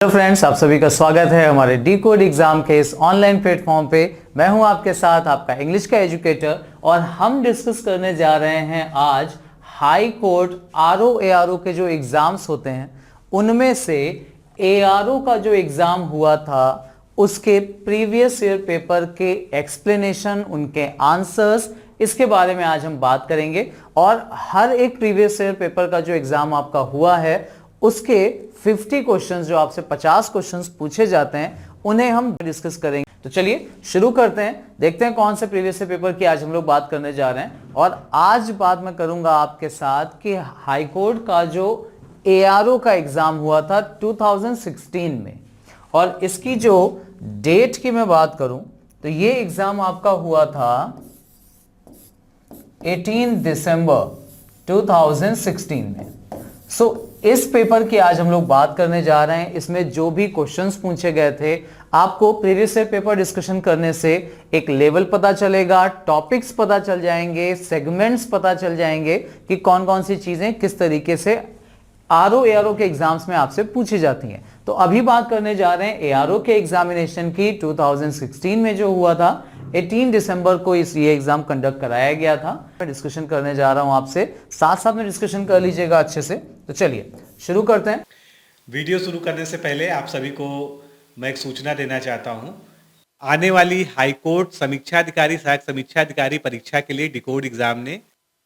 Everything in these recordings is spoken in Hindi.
हेलो फ्रेंड्स, आप सभी का स्वागत है हमारे डी कोड एग्जाम के इस ऑनलाइन प्लेटफॉर्म पे। मैं हूं आपके साथ आपका इंग्लिश का एजुकेटर और हम डिस्कस करने जा रहे हैं आज हाई कोर्ट आरओ एआरओ के जो एग्जाम्स होते हैं उनमें से एआरओ का जो एग्जाम हुआ था उसके प्रीवियस ईयर पेपर के एक्सप्लेनेशन, उनके आंसर्स, इसके बारे में आज हम बात करेंगे। और हर एक प्रीवियस ईयर पेपर का जो एग्जाम आपका हुआ है उसके 50 क्वेश्चंस, जो आपसे 50 क्वेश्चंस पूछे जाते हैं, उन्हें हम डिस्कस करेंगे। तो चलिए शुरू करते हैं, देखते हैं कौन से प्रीवियस ईयर पेपर की आज हम लोग बात करने जा रहे हैं। और आज बात मैं करूंगा आपके साथ कि हाई कोर्ट का जो एआरओ का एग्जाम हुआ था 2016 में, और इसकी जो डेट की मैं बात करूं तो ये एग्जाम आपका हुआ था 18 दिसंबर 2016 में। इस पेपर की आज हम लोग बात करने जा रहे हैं। इसमें जो भी क्वेश्चंस पूछे गए थे, आपको प्रीवियस ईयर पेपर डिस्कशन करने से एक लेवल पता चलेगा, टॉपिक्स पता चल जाएंगे, सेगमेंट्स पता चल जाएंगे कि कौन कौन सी चीजें किस तरीके से आरओ एआरओ के एग्जाम्स में आपसे पूछी जाती हैं। तो अभी बात करने जा रहे हैं एआरओ के एग्जामिनेशन की। 2016 में जो हुआ था 18 दिसंबर को ये एग्जाम कंडक्ट कराया गया था। मैं डिस्कशन करने जा रहा हूं आपसे, साथ साथ में डिस्कशन कर लीजिएगा अच्छे से। तो चलिए शुरू करते हैं। वीडियो शुरू करने से पहले आप सभी को मैं एक सूचना देना चाहता हूं। आने वाली हाईकोर्ट समीक्षा अधिकारी, सहायक समीक्षा अधिकारी परीक्षा के लिए डिकोड एग्जाम ने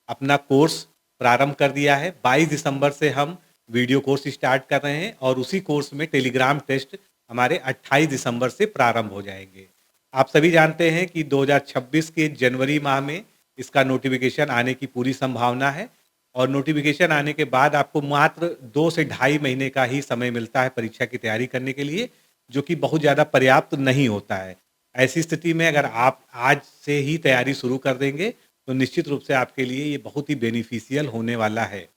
अपना कोर्स प्रारंभ कर दिया है। 22 दिसंबर से हम वीडियो कोर्स स्टार्ट कर रहे हैं और उसी कोर्स में टेलीग्राम टेस्ट हमारे 28 दिसंबर से प्रारंभ हो जाएंगे। आप सभी जानते हैं कि 2026 के जनवरी माह में इसका नोटिफिकेशन आने की पूरी संभावना है, और नोटिफिकेशन आने के बाद आपको मात्र 2 से ढाई महीने का ही समय मिलता है परीक्षा की तैयारी करने के लिए, जो कि बहुत ज़्यादा पर्याप्त नहीं होता है। ऐसी स्थिति में अगर आप आज से ही तैयारी शुरू कर देंगे तो निश्चित रूप से आपके लिए ये बहुत ही बेनिफिशियल होने वाला है,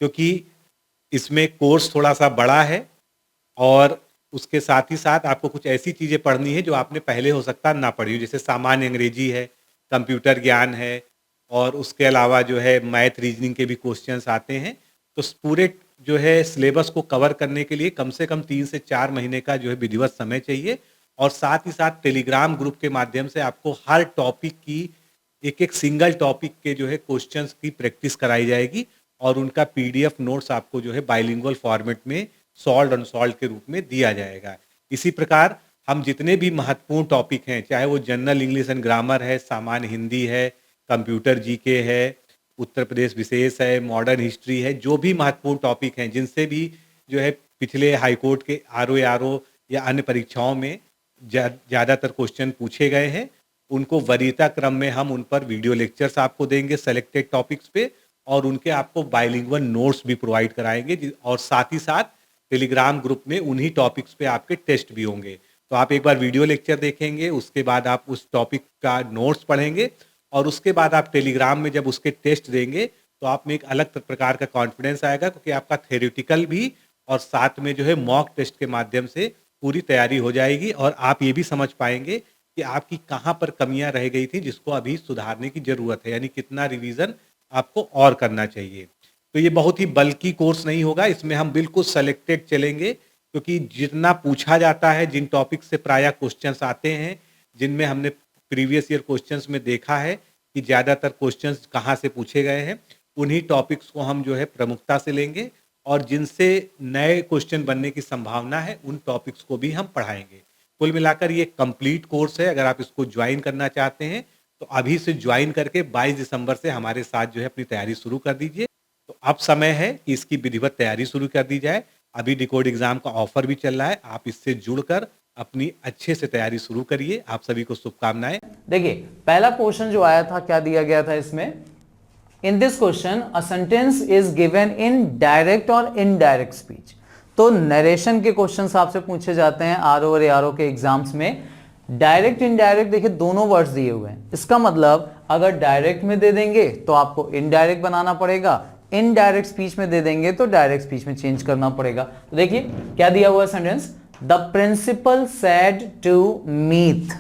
क्योंकि इसमें कोर्स थोड़ा सा बड़ा है और उसके साथ ही साथ आपको कुछ ऐसी चीज़ें पढ़नी है जो आपने पहले हो सकता ना पढ़ी हो, जैसे सामान्य अंग्रेजी है, कंप्यूटर ज्ञान है, और उसके अलावा जो है मैथ रीजनिंग के भी क्वेश्चंस आते हैं। तो पूरे जो है सिलेबस को कवर करने के लिए कम से कम 3 से 4 महीने का जो है विधिवत समय चाहिए। और साथ ही साथ टेलीग्राम ग्रुप के माध्यम से आपको हर टॉपिक की एक सिंगल टॉपिक के जो है क्वेश्चंस की प्रैक्टिस कराई जाएगी, और उनका PDF नोट्स आपको जो है बाइलिंगुअल फॉर्मेट में सॉल्व्ड अनसॉल्व्ड के रूप में दिया जाएगा। इसी प्रकार हम जितने भी महत्वपूर्ण टॉपिक हैं, चाहे वो जनरल इंग्लिश एंड ग्रामर है, सामान्य हिंदी है, कंप्यूटर जीके है, उत्तर प्रदेश विशेष है, मॉडर्न हिस्ट्री है, जो भी महत्वपूर्ण टॉपिक हैं जिनसे भी जो है पिछले हाईकोर्ट के आरओ या अन्य परीक्षाओं में ज़्यादातर क्वेश्चन पूछे गए हैं, उनको वरीयता क्रम में हम उन पर वीडियो लेक्चर्स आपको देंगे सेलेक्टेड टॉपिक्स पे, और उनके आपको बाइलिंगुअल नोट्स भी प्रोवाइड कराएंगे, और साथ ही साथ टेलीग्राम ग्रुप में उन्हीं टॉपिक्स पे आपके टेस्ट भी होंगे। तो आप एक बार वीडियो लेक्चर देखेंगे, उसके बाद आप उस टॉपिक का नोट्स पढ़ेंगे, और उसके बाद आप टेलीग्राम में जब उसके टेस्ट देंगे तो आप में एक अलग प्रकार का कॉन्फिडेंस आएगा, क्योंकि आपका थ्योरेटिकल भी और साथ में जो है मॉक टेस्ट के माध्यम से पूरी तैयारी हो जाएगी, और आप ये भी समझ पाएंगे कि आपकी कहाँ पर कमियां रह गई थी जिसको अभी सुधारने की ज़रूरत है, यानी कितना रिवीजन आपको और करना चाहिए। तो ये बहुत ही बल्कि कोर्स नहीं होगा, इसमें हम बिल्कुल सेलेक्टेड चलेंगे, क्योंकि जितना पूछा जाता है, जिन टॉपिक से प्रायः क्वेश्चंस आते हैं, जिनमें हमने प्रीवियस ईयर क्वेश्चंस में देखा है कि ज़्यादातर क्वेश्चंस कहाँ से पूछे गए हैं, उन्हीं टॉपिक्स को हम जो है प्रमुखता से लेंगे, और जिनसे नए क्वेश्चन बनने की संभावना है उन टॉपिक्स को भी हम पढ़ाएंगे। कुल मिलाकर ये कंप्लीट कोर्स है। अगर आप इसको ज्वाइन करना चाहते हैं तो अभी से ज्वाइन करके 22 दिसंबर से हमारे साथ जो है अपनी तैयारी शुरू कर दीजिए। तो अब समय है कि इसकी विधिवत तैयारी शुरू कर दी जाए। अभी डिकोड एग्जाम का ऑफर भी चल रहा है, आप इससे जुड़कर अपनी अच्छे से तैयारी शुरू करिए। आप सभी को शुभकामनाएं। देखिए पहला क्वेश्चन जो आया था, क्या दिया गया था इसमें, इन this question a sentence is given in direct और इनडायरेक्ट स्पीच। तो नरेशन के क्वेश्चंस आपसे पूछे जाते हैं आरओ और एआरओ के एग्जाम्स में। डायरेक्ट इनडायरेक्ट, देखिए दोनों वर्ड्स दिए हुए हैं। इसका मतलब अगर डायरेक्ट में दे देंगे तो आपको इनडायरेक्ट बनाना पड़ेगा, इनडायरेक्ट स्पीच में दे देंगे तो डायरेक्ट स्पीच में चेंज करना पड़ेगा। तो देखिए क्या दिया हुआ है sentence, the principal said to Meet.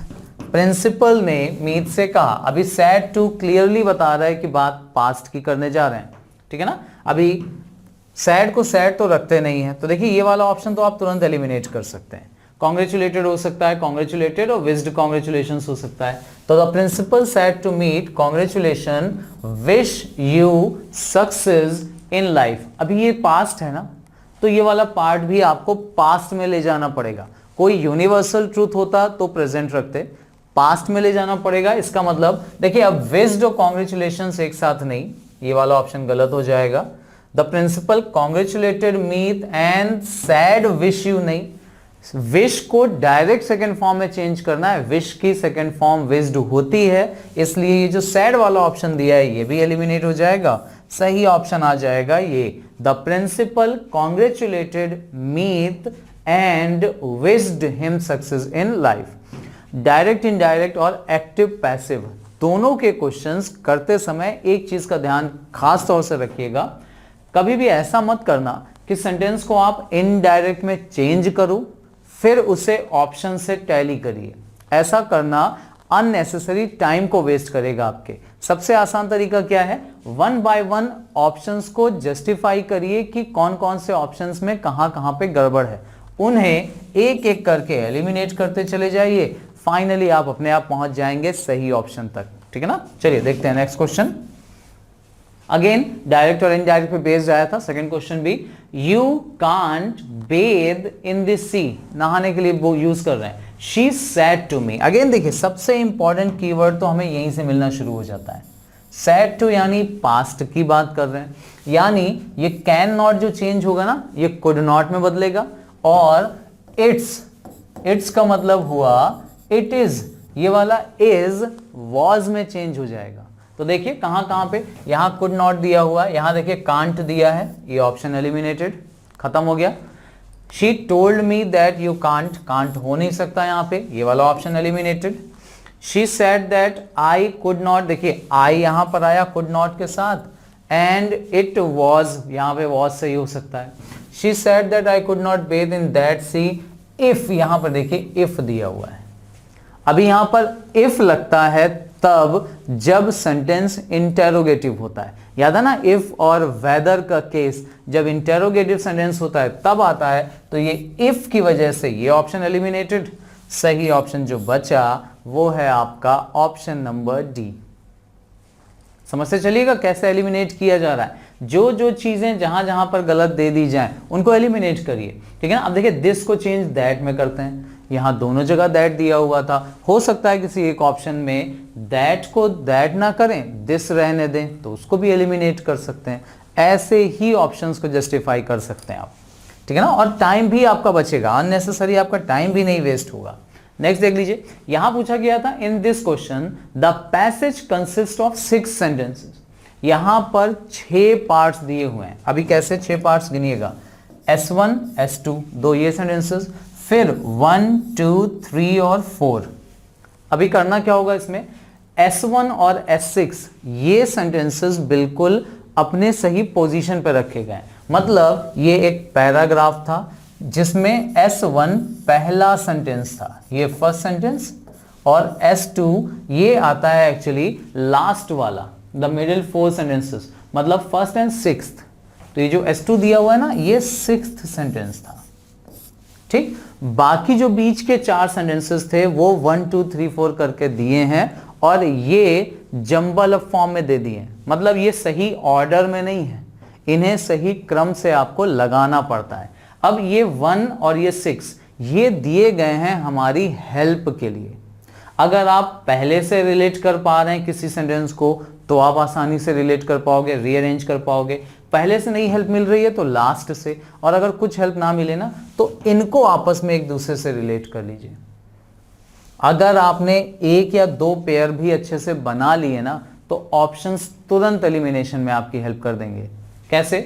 Principal ने मीत से कहा। अभी सेड टू क्लियरली बता रहा है कि बात पास्ट की करने जा रहे हैं, ठीक है ना। अभी सैड को सैड तो रखते नहीं है, तो देखिए ये वाला ऑप्शन तो आप तुरंत एलिमिनेट कर सकते हैं। कॉन्ग्रेचुलेटेड हो सकता है, कॉन्ग्रेचुलेटेड और विश्ड कॉन्ग्रेचुलेशन हो सकता है। तो the principal said to Meet congratulation, wish you success in life. अभी ये पास्ट है ना, तो ये वाला पार्ट भी आपको पास्ट में ले जाना पड़ेगा। कोई यूनिवर्सल ट्रूथ होता तो प्रेजेंट रखते, पास्ट में ले जाना पड़ेगा। इसका मतलब देखिए अब विश्ड और कॉन्ग्रेचुलेशंस एक साथ नहीं, ये वाला ऑप्शन गलत हो जाएगा। The principal congratulated Meet and said wish you नहीं, विश को डायरेक्ट सेकंड फॉर्म में चेंज करना है, विश की सेकंड फॉर्म विश्ड होती है, इसलिए ये जो सैड वाला ऑप्शन दिया है ये भी एलिमिनेट हो जाएगा। सही ऑप्शन आ जाएगा ये, the principal congratulated Meet and wished him success in life. Direct, indirect और एक्टिव पैसिव दोनों के क्वेश्चंस करते समय एक चीज का ध्यान खास तौर से रखिएगा, कभी भी ऐसा मत करना कि सेंटेंस को आप इनडायरेक्ट में चेंज करो फिर उसे ऑप्शन से टैली करिए। ऐसा करना अननेसेसरी टाइम को वेस्ट करेगा आपके। सबसे आसान तरीका क्या है, वन बाय वन ऑप्शंस को जस्टिफाई करिए कि कौन कौन से ऑप्शंस में कहां कहां पे गड़बड़ है, उन्हें एक एक करके एलिमिनेट करते चले जाइए। फाइनली आप अपने आप पहुंच जाएंगे सही ऑप्शन तक, ठीक है ना। चलिए देखते हैं नेक्स्ट क्वेश्चन। अगेन डायरेक्ट और इनडायरेक्ट पे बेस्ड आया था सेकंड क्वेश्चन भी। You can't bathe in the sea, नहाने के लिए वो यूज कर रहे हैं। She said to me, again देखिए सबसे इंपॉर्टेंट कीवर्ड तो हमें यहीं से मिलना शुरू हो जाता है। सेड टू यानी पास्ट की बात कर रहे हैं, यानी ये कैन नॉट जो चेंज होगा ना ये कुड नॉट में बदलेगा, और इट्स का मतलब हुआ इट इज, ये वाला इज वॉज में चेंज हो जाएगा। तो देखिए कहां कहां पे, यहां कुड नॉट दिया हुआ है, यहां देखिए कांट दिया है, ये ऑप्शन एलिमिनेटेड, खत्म हो गया। She told me that you can't, can't हो नहीं सकता यहां पे, ये वाला option eliminated. She said that I could not, देखिए आई यहां पर आया कुड नॉट के साथ, एंड इट वॉज, यहां पे वॉज सही हो सकता है। She said that I could not Beth in that see if, यहां पर देखिए इफ दिया हुआ है। अभी यहां पर इफ लगता है तब जब सेंटेंस इंटेरोगेटिव होता है, याद है ना, इफ और वेदर का केस जब इंटेरोगेटिव सेंटेंस होता है तब आता है, तो ये इफ की वजह से ये ऑप्शन एलिमिनेटेड। सही ऑप्शन जो बचा वो है आपका ऑप्शन नंबर डी। समझते चलिएगा कैसे एलिमिनेट किया जा रहा है, जो जो चीजें जहां जहां पर गलत दे दी जाएं उनको एलिमिनेट करिए, ठीक है ना। अब देखिए दिस को चेंज दैट में करते हैं, यहां दोनों जगह दैट दिया हुआ था, हो सकता है किसी एक ऑप्शन में दैट को दैट ना करें, दिस रहने दें, तो उसको भी एलिमिनेट कर सकते हैं। ऐसे ही ऑप्शंस को जस्टिफाई कर सकते हैं आप, ठीक है ना, और टाइम भी आपका बचेगा, अननेसेसरी आपका टाइम भी नहीं वेस्ट होगा। नेक्स्ट देख लीजिए, यहां पूछा गया था इन this question the passage consist of 6 sentences. यहां पर 6 पार्ट्स दिए हुए हैं। अभी कैसे 6 पार्ट्स गिनिएगा, S1 S2 दो ये सेंटेंसेस, फिर 1 2 3 और 4। अभी करना क्या होगा इसमें, S1 और S6 ये सेंटेंसेस बिल्कुल अपने सही पोजीशन पर रखे गए। मतलब ये एक पैराग्राफ था जिसमें S1 पहला सेंटेंस था, ये फर्स्ट सेंटेंस, और S2 ये आता है एक्चुअली लास्ट वाला, द मिडिल 4 सेंटेंसेस, मतलब फर्स्ट एंड सिक्स्थ। तो ये जो S2 दिया हुआ है ना ये 6th सेंटेंस था, ठीक। बाकी जो बीच के 4 सेंटेंसेस थे वो 1 2 3 4 करके दिए हैं, और ये जंबल अप फॉर्म में दे दिए, मतलब ये सही ऑर्डर में नहीं है, इन्हें सही क्रम से आपको लगाना पड़ता है। अब ये 1 और ये 6 ये दिए गए हैं हमारी हेल्प के लिए। अगर आप पहले से रिलेट कर पा रहे हैं किसी सेंटेंस को तो आप आसानी से रिलेट कर पाओगे, रीअरेंज कर पाओगे। पहले से नहीं हेल्प मिल रही है तो लास्ट से, और अगर कुछ हेल्प ना मिले ना तो इनको आपस में एक दूसरे से रिलेट कर लीजिए। अगर आपने एक या 2 पेयर भी अच्छे से बना लिए ना तो ऑप्शंस तुरंत एलिमिनेशन में आपकी हेल्प कर देंगे। कैसे,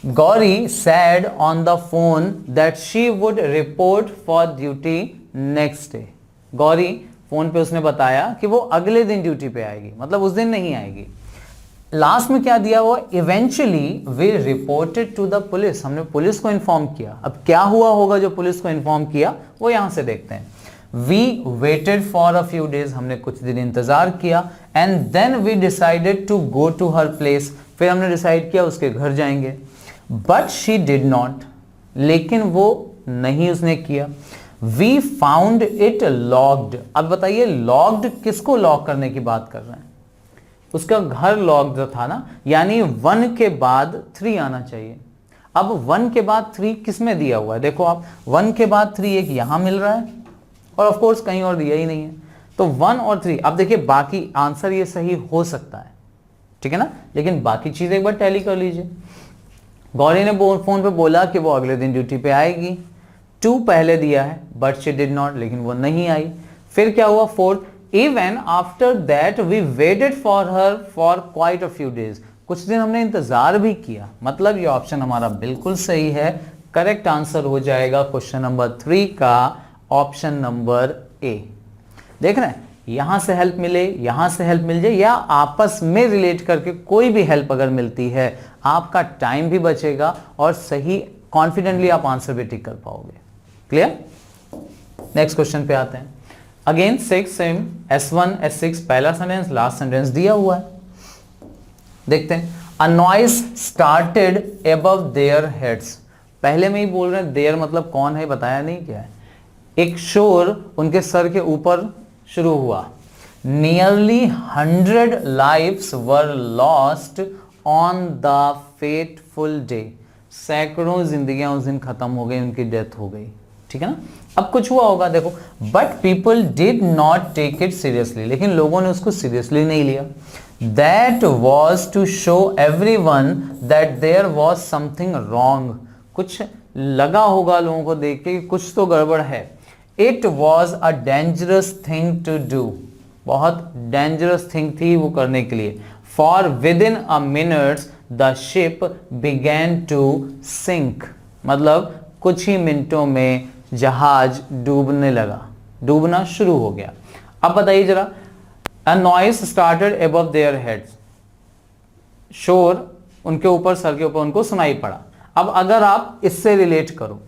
Gauri sad on the phone that she would report for duty next day. Gauri phone पे उसने बताया कि वो अगले दिन ड्यूटी पे आएगी, मतलब उस दिन नहीं आएगी। लास्ट में क्या दिया हुआ, eventually we reported to the police, हमने पुलिस को इन्फॉर्म किया। अब क्या हुआ होगा जो पुलिस को इन्फॉर्म किया वो यहां से देखते हैं। We waited for a few days, हमने कुछ दिन इंतजार किया, and then we decided to go to her place, फिर हमने डिसाइड किया उसके घर जाएंगे। बट शी डिड नॉट, लेकिन वो नहीं उसने किया। We found it locked. अब बताइए लॉक्ड किसको लॉक करने की बात कर रहे हैं? उसका घर लॉक्ड था ना, यानी 1 के बाद 3 आना चाहिए। अब 1 के बाद 3 किस में दिया हुआ है? देखो आप 1 के बाद 3 एक यहां मिल रहा है और ऑफ कोर्स कहीं और दिया ही नहीं है, तो 1 और 3। अब देखिए बाकी आंसर ये सही हो सकता है, ठीक है ना, लेकिन बाकी चीज एक बार टैली कर लीजिए। गौरी ने फोन पे बोला कि वो अगले दिन ड्यूटी पे आएगी। 2 पहले दिया है बट शी डिड नॉट, लेकिन वो नहीं आई। फिर क्या हुआ? 4, even after that we waited for her for quite a few days. कुछ दिन हमने इंतजार भी किया, मतलब ये ऑप्शन हमारा बिल्कुल सही है। करेक्ट आंसर हो जाएगा क्वेश्चन नंबर 3 का ऑप्शन नंबर ए। देख रहे हैं, यहां से हेल्प मिले, यहां से हेल्प मिल जाए, या आपस में रिलेट करके कोई भी हेल्प अगर मिलती है, आपका टाइम भी बचेगा और सही कॉन्फिडेंटली आप आंसर भी टिक कर पाओगे। क्लियर? नेक्स्ट क्वेश्चन पे आते हैं। अगेन 6 सेम S1 S6 पहला सेंटेंस, लास्ट सेंटेंस दिया हुआ है। देखते हैं। अ noise started above their heads. पहले में ही बोल रहे हैं देयर मतलब कौन है, बताया नहीं क्या है। एक शोर उनके सर के ऊपर शुरू हुआ। Nearly 100 lives were lost on the fateful day. सैकड़ों जिंदगियां उस दिन खत्म हो गई, उनकी डेथ हो गई, ठीक है ना। अब कुछ हुआ होगा, देखो, but people did not take it seriously, लेकिन लोगों ने उसको सीरियसली नहीं लिया। That was to show everyone that there was something wrong. कुछ लगा होगा लोगों को देख के कुछ तो गड़बड़ है। It was a dangerous thing to do. बहुत डेंजरस थिंग थी वो करने के लिए। For within a minutes the ship began to sink. मतलब कुछ ही मिनटों में जहाज डूबने लगा, डूबना शुरू हो गया। अब बताइए जरा, अ noise started above their heads. शोर उनके ऊपर, सर के ऊपर उनको सुनाई पड़ा। अब अगर आप इससे रिलेट करो,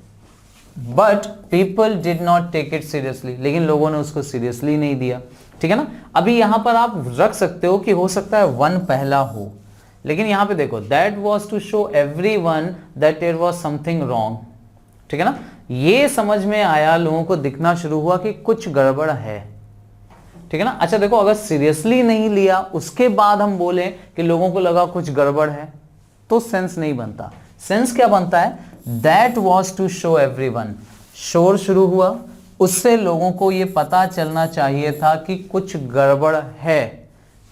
but people did not take it seriously, लेकिन लोगों ने उसको सीरियसली नहीं दिया, ठीक है ना। अभी यहां पर आप रख सकते हो कि हो सकता है 1 पहला हो, लेकिन यहां पे देखो that was to show everyone that there was something wrong, ठीक है ना। ये समझ में आया, लोगों को दिखना शुरू हुआ कि कुछ गड़बड़ है, ठीक है ना। अच्छा देखो, अगर सीरियसली नहीं लिया उसके बाद हम बोले कि लोगों को लगा कुछ गड़बड़ है, तो सेंस नहीं बनता। सेंस क्या बनता है? That was to show everyone. शोर शुरू हुआ, उससे लोगों को यह पता चलना चाहिए था कि कुछ गड़बड़ है,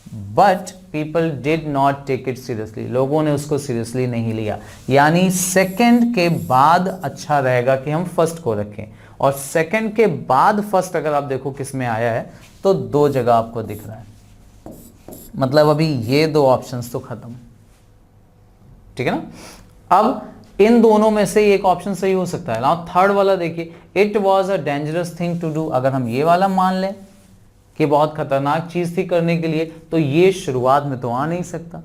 but people did not take it seriously. लोगों ने उसको सीरियसली नहीं लिया। यानी सेकंड के बाद अच्छा रहेगा कि हम फर्स्ट को रखें, और सेकंड के बाद फर्स्ट अगर आप देखो किस में आया है, तो 2 जगह आपको दिख रहा है। मतलब अभी ये 2 ऑप्शंस तो खत्म, ठीक है ना। अब इन दोनों में से एक ऑप्शन सही हो सकता है। नाउ थर्ड वाला देखिए, it was a dangerous thing to do. अगर हम ये वाला मान लें कि बहुत खतरनाक चीज थी करने के लिए, तो ये शुरुआत में तो आ नहीं सकता,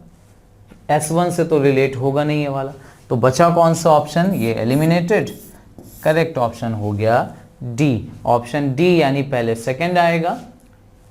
S1 से तो रिलेट होगा नहीं ये वाला। तो बचा कौन सा ऑप्शन? ये एलिमिनेटेड। करेक्ट ऑप्शन हो गया डी, ऑप्शन डी, यानी पहले सेकंड आएगा।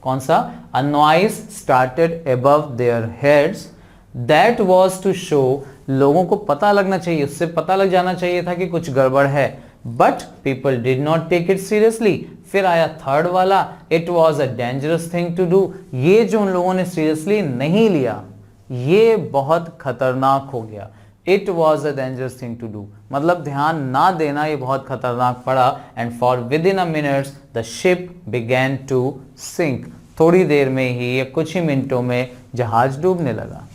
कौन सा? A noise started above their heads, that was to show. लोगों को पता लगना चाहिए, उससे पता लग जाना चाहिए था कि कुछ गड़बड़ है, but people did not take it seriously. फिर आया थर्ड वाला, it was a dangerous thing to do. ये जो उन लोगों ने सीरियसली नहीं लिया, ये बहुत खतरनाक हो गया। It was a dangerous thing to do मतलब ध्यान ना देना, ये बहुत खतरनाक पड़ा। And for within a minutes the ship began to sink. थोड़ी देर में ही, या कुछ ही मिनटों में जहाज डूबने लगा।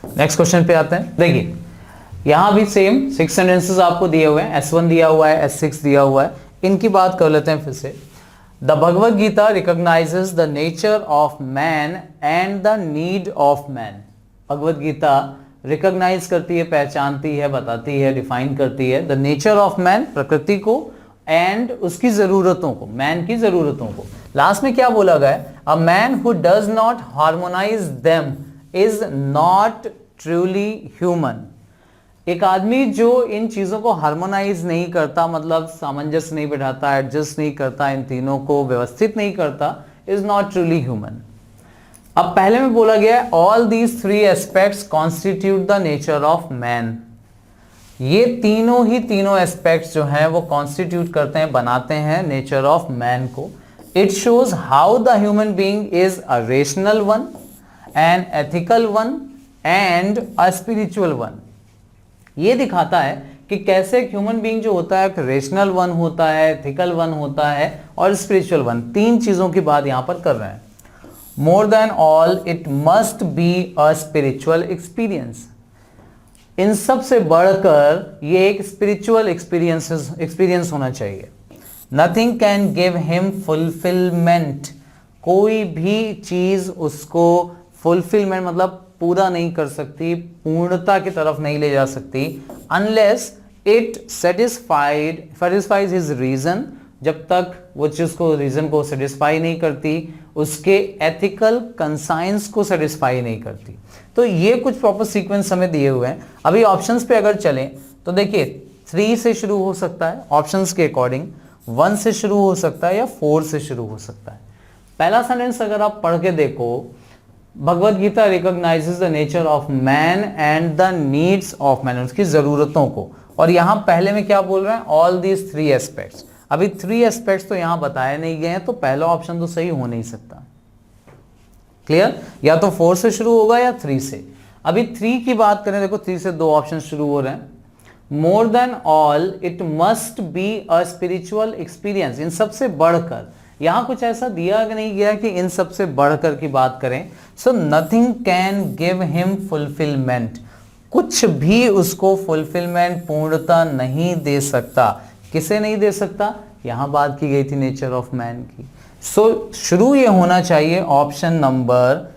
नेक्स्ट क्वेश्चन पे आते हैं। देखिए यहां भी सेम 6 सेंटेंसेस आपको दिए हुए हैं। S1 दिया हुआ है, S6 दिया हुआ है। इनकी बात कर लेते हैं फिर से। The Bhagavad Gita recognises the nature of man and the need of man. Bhagavad Gita recognise करती है, पहचानती है, बताती है, डिफाइन करती है द नेचर ऑफ मैन, प्रकृति को, एंड उसकी जरूरतों को, मैन की जरूरतों को। लास्ट में क्या बोला गया? A man who does not harmonise them is not truly human. एक आदमी जो इन चीजों को हार्मोनाइज नहीं करता, मतलब सामंजस्य नहीं बिठाता, एडजस्ट नहीं करता, इन तीनों को व्यवस्थित नहीं करता, इज नॉट ट्रूली ह्यूमन। अब पहले में बोला गया all these 3 aspects constitute the nature of man. ये तीनों एस्पेक्ट्स जो हैं वो कॉन्स्टिट्यूट करते हैं, बनाते हैं नेचर ऑफ मैन को। It shows how the human being is a rational one, an ethical one and a spiritual one. ये दिखाता है कि कैसे एक ह्यूमन बीइंग जो होता है एक रेशनल वन होता है, एथिकल वन होता है और स्पिरिचुअल वन। तीन चीजों की बात यहां पर कर रहे हैं। More than all it must be a spiritual experience. इन सब से बढ़कर ये एक स्पिरिचुअल एक्सपीरियंस होना चाहिए। Nothing can give him fulfilment. कोई भी चीज उसको फुलफिलमेंट मतलब पूरा नहीं कर सकती, पूर्णता की तरफ नहीं ले जा सकती, unless it satisfies his reason. जब तक वो चीज को रीजन को सेटिस्फाई नहीं करती, उसके एथिकल कंसाइंस को सेटिस्फाई नहीं करती। तो ये कुछ प्रॉपर सीक्वेंस हमें दिए हुए हैं। अभी ऑप्शंस पे अगर चलें तो देखिए 3 से शुरू हो सकता है ऑप्शंस के अकॉर्डिंग, 1 से शुरू हो सकता है या 4 से शुरू हो सकता है। पहला सेंटेंस अगर आप पढ़ के देखो, Bhagavad Gita recognises the nature of man and the needs of man, उसकी जरूरतों को। और यहां पहले में क्या बोल रहे हैं, ऑल दीज 3 एस्पेक्ट्स। अभी 3 एस्पेक्ट्स तो यहां बताए नहीं गए हैं, तो पहला ऑप्शन तो सही हो नहीं सकता। क्लियर? या तो 4 से शुरू होगा या 3 से। अभी 3 की बात करें, देखो 3 से 2 ऑप्शन शुरू हो रहे हैं। More than all it must be a spiritual experience. इन सबसे बढ़कर, यहां कुछ ऐसा दिया नहीं गया कि इन सबसे बढ़कर की बात करें। So nothing can give him fulfilment. कुछ भी उसको फुलफिलमेंट, पूर्णता नहीं दे सकता। किसे नहीं दे सकता? यहां बात की गई थी नेचर ऑफ मैन की। सो शुरू ये होना चाहिए ऑप्शन नंबर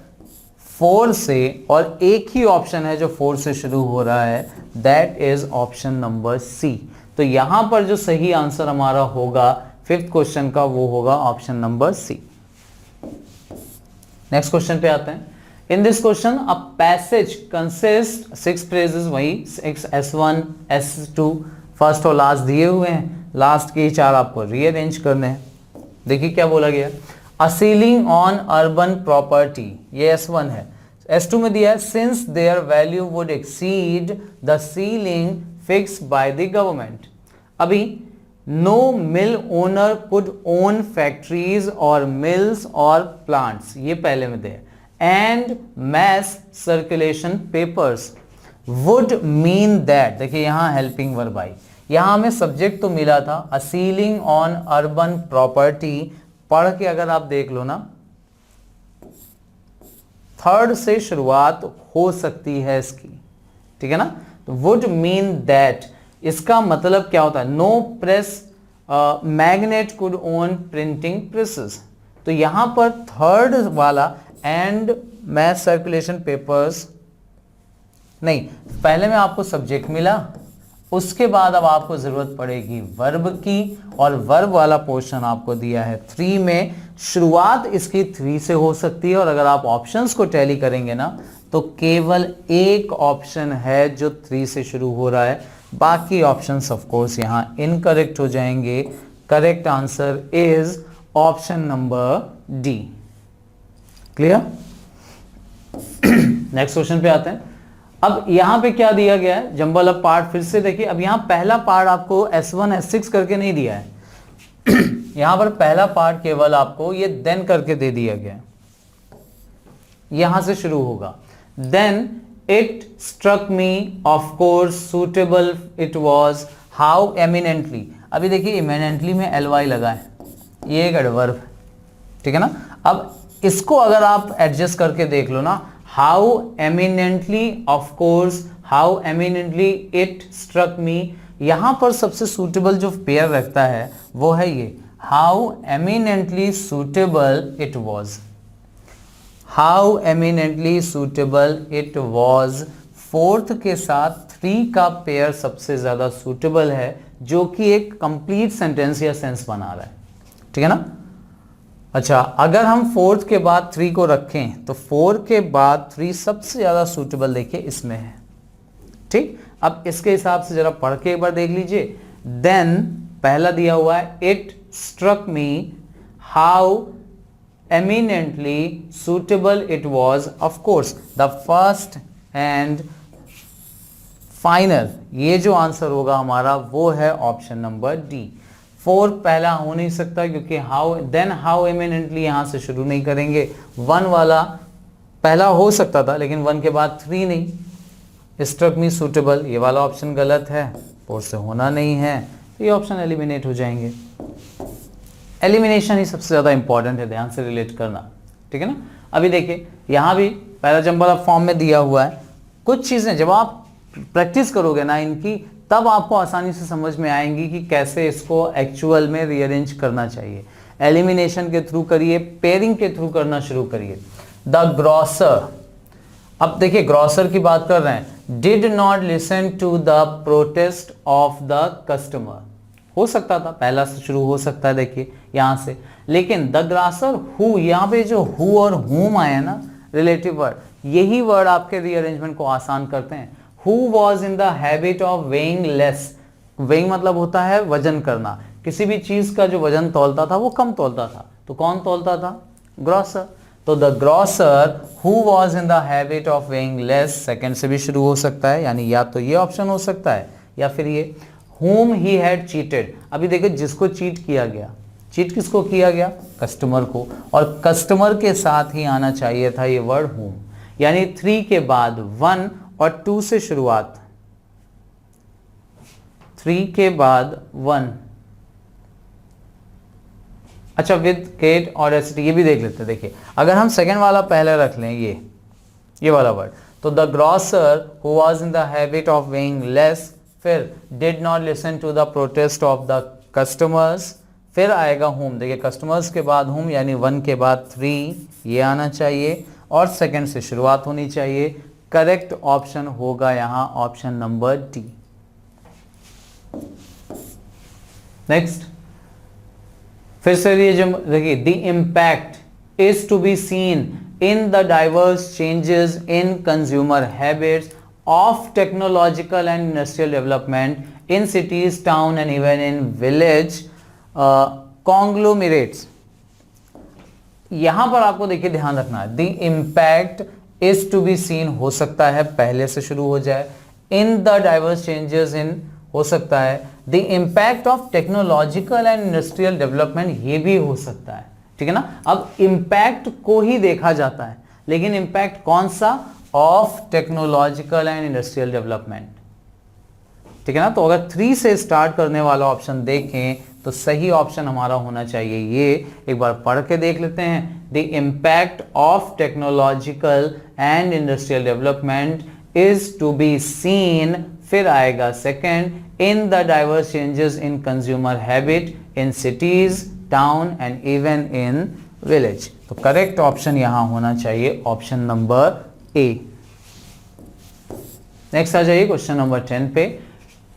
4 से, और एक ही ऑप्शन है जो 4 से शुरू हो रहा है, that is option number C. तो यहां पर जो सही आंसर हमारा होगा 5th क्वेश्चन का, वो होगा option number C. Next question पे आते हैं। In this question a passage consist 6 phrases, वही 6 S1 S2 फर्स्ट और लास्ट दिए हुए हैं। लास्ट के 4 आपको रीअरेंज करने हैं। देखिए क्या बोला गया, a ceiling on urban property, ये S1 है। S2 में दिया है since their value would exceed the ceiling fixed by the government. अभी no mill owner could own factories और मिल्स और प्लांट्स, ये पहले में दे। And mass circulation papers would mean that, देखिए यहां हेल्पिंग वर्ब आई। यहां हमें सब्जेक्ट तो मिला था अ सीलिंग ऑन अर्बन प्रॉपर्टी। पढ़ के अगर आप देख लो ना, 3rd से शुरुआत हो सकती है इसकी, ठीक है ना। तो वुड मीन दैट, इसका मतलब क्या होता है, no press magnate could own printing presses. तो यहां पर 3rd वाला एंड मैथ सर्कुलेशन पेपर्स नहीं, पहले में आपको सब्जेक्ट मिला, उसके बाद अब आपको जरूरत पड़ेगी वर्ब की, और वर्ब वाला पोर्शन आपको दिया है 3 में। शुरुआत इसकी 3 से हो सकती है, और अगर आप ऑप्शंस को टैली करेंगे ना तो केवल एक ऑप्शन है जो 3 से शुरू हो रहा है, बाकी ऑप्शंस ऑफ कोर्स यहां इनकरेक्ट हो जाएंगे। Correct answer is option number D. Clear? Next question पे आते हैं। अब यहां पे क्या दिया गया है, जंबल अप पार्ट फिर से देखिए। अब यहां पहला पार्ट आपको S1 S6 करके नहीं दिया है यहां पर पहला पार्ट केवल आपको ये देन करके दे दिया गया है। यहां से शुरू होगा, then it struck me of course suitable it was how eminently. अभी देखिए इमिनेंटली में ly लगा है, ये एक एडवर्ब है, ठीक है ना। अब इसको अगर आप एडजस्ट करके देख लो ना, how eminently of course, how eminently it struck me, यहां पर सबसे सूटेबल जो पेयर रखता है वो है ये, how eminently suitable it was. How eminently suitable it was 4th के साथ 3 का पेयर सबसे ज्यादा सूटेबल है, जो कि एक कंप्लीट सेंटेंस या सेंस बना रहा है, ठीक है ना। अच्छा, अगर हम 4th के बाद 3 को रखें तो 4 के बाद 3 सबसे ज्यादा सूटेबल देखिए इसमें है, ठीक। अब इसके हिसाब से जरा पढ़ के एक बार देख लीजिए। देन पहला दिया हुआ है it struck me how eminently suitable it was, of course the final, ये जो आंसर होगा हमारा वो है ऑप्शन नंबर डी। 4 पहला हो नहीं सकता क्योंकि हाउ इमिनेंटली यहां से शुरू नहीं करेंगे। 1 वाला पहला हो सकता था लेकिन 1 के बाद 3 नहीं। स्ट्रक मी सूटेबल, ये वाला ऑप्शन गलत है, 4 से होना नहीं है, तो ये ऑप्शन एलिमिनेट हो जाएंगे। एलिमिनेशन ही सबसे ज्यादा इंपॉर्टेंट है, ध्यान से रिलेट करना, ठीक है ना। अभी देखिए यहां भी पैराजंबल ऑफ फॉर्म में दिया हुआ है। कुछ चीजें जब आप प्रैक्टिस करोगे ना इनकी, तब आपको आसानी से समझ में आएंगी कि कैसे इसको एक्चुअल में रीअरेंज करना चाहिए। एलिमिनेशन के थ्रू करिए, पेयरिंग के थ्रू करना शुरू करिए। द ग्रॉसर, अब देखिए ग्रॉसर की बात कर रहे हैं। Did not listen to the protest of the customer, हो सकता था पहला से शुरू हो सकता है, देखिए यहां से। लेकिन द ग्रॉसर हु, यहां पे जो हु और हुम आया ना रिलेटिव वर्ड, यही वर्ड आपके रीअरेंजमेंट को आसान करते हैं। Who was in the habit of weighing less, weighing मतलब होता है वजन करना, किसी भी चीज का जो वजन तौलता था वो कम तौलता था, तो कौन तौलता था? ग्रॉसर। तो the grocer who was in the habit of weighing less, second से भी शुरू हो सकता है, यानी या तो ये ऑप्शन हो सकता है या फिर ये whom he had cheated। अभी देखिए जिसको चीट किया गया, चीट किसको किया गया? कस्टमर को, और कस्टमर के साथ ही आना चाहिए था ये वर्ड whom, यानी 3 के बाद 1 और 2 से शुरुआत, 3 के बाद 1। अच्छा विद केट और एसिटी, ये भी देख लेते हैं। देखिए अगर हम सेकेंड वाला पहले रख लें, ये वाला वर्ड, तो the grocer who was in the habit of weighing less, फिर did not listen to the protest of the customers, फिर आएगा होम। देखिए कस्टमर्स के बाद होम, यानी 1 के बाद 3, ये आना चाहिए और सेकंड से शुरुआत होनी चाहिए। करेक्ट ऑप्शन होगा यहां ऑप्शन नंबर डी। नेक्स्ट, फिर से ये जो देखिए, the impact is to be seen in the diverse changes in consumer habits of technological and industrial development in cities, town and even in village conglomerates। यहां पर आपको देखिए ध्यान रखना है, the impact is to be seen हो सकता है पहले से शुरू हो जाए, in the diverse changes in हो सकता है, the impact of technological and industrial development ये भी हो सकता है, ठीक है ना। अब impact को ही देखा जाता है, लेकिन impact कौन सा? Of technological and industrial development, ठीक है ना। तो अगर 3 से स्टार्ट करने वाला ऑप्शन देखें तो सही ऑप्शन हमारा होना चाहिए ये। एक बार पढ़ के देख लेते हैं। The impact of technological and industrial development is to be seen, फिर आएगा second, in the diverse changes in consumer habit in cities, town and even in village. तो करेक्ट ऑप्शन यहां होना चाहिए ऑप्शन नंबर ए। नेक्स्ट आ जाइए क्वेश्चन नंबर 10 पे।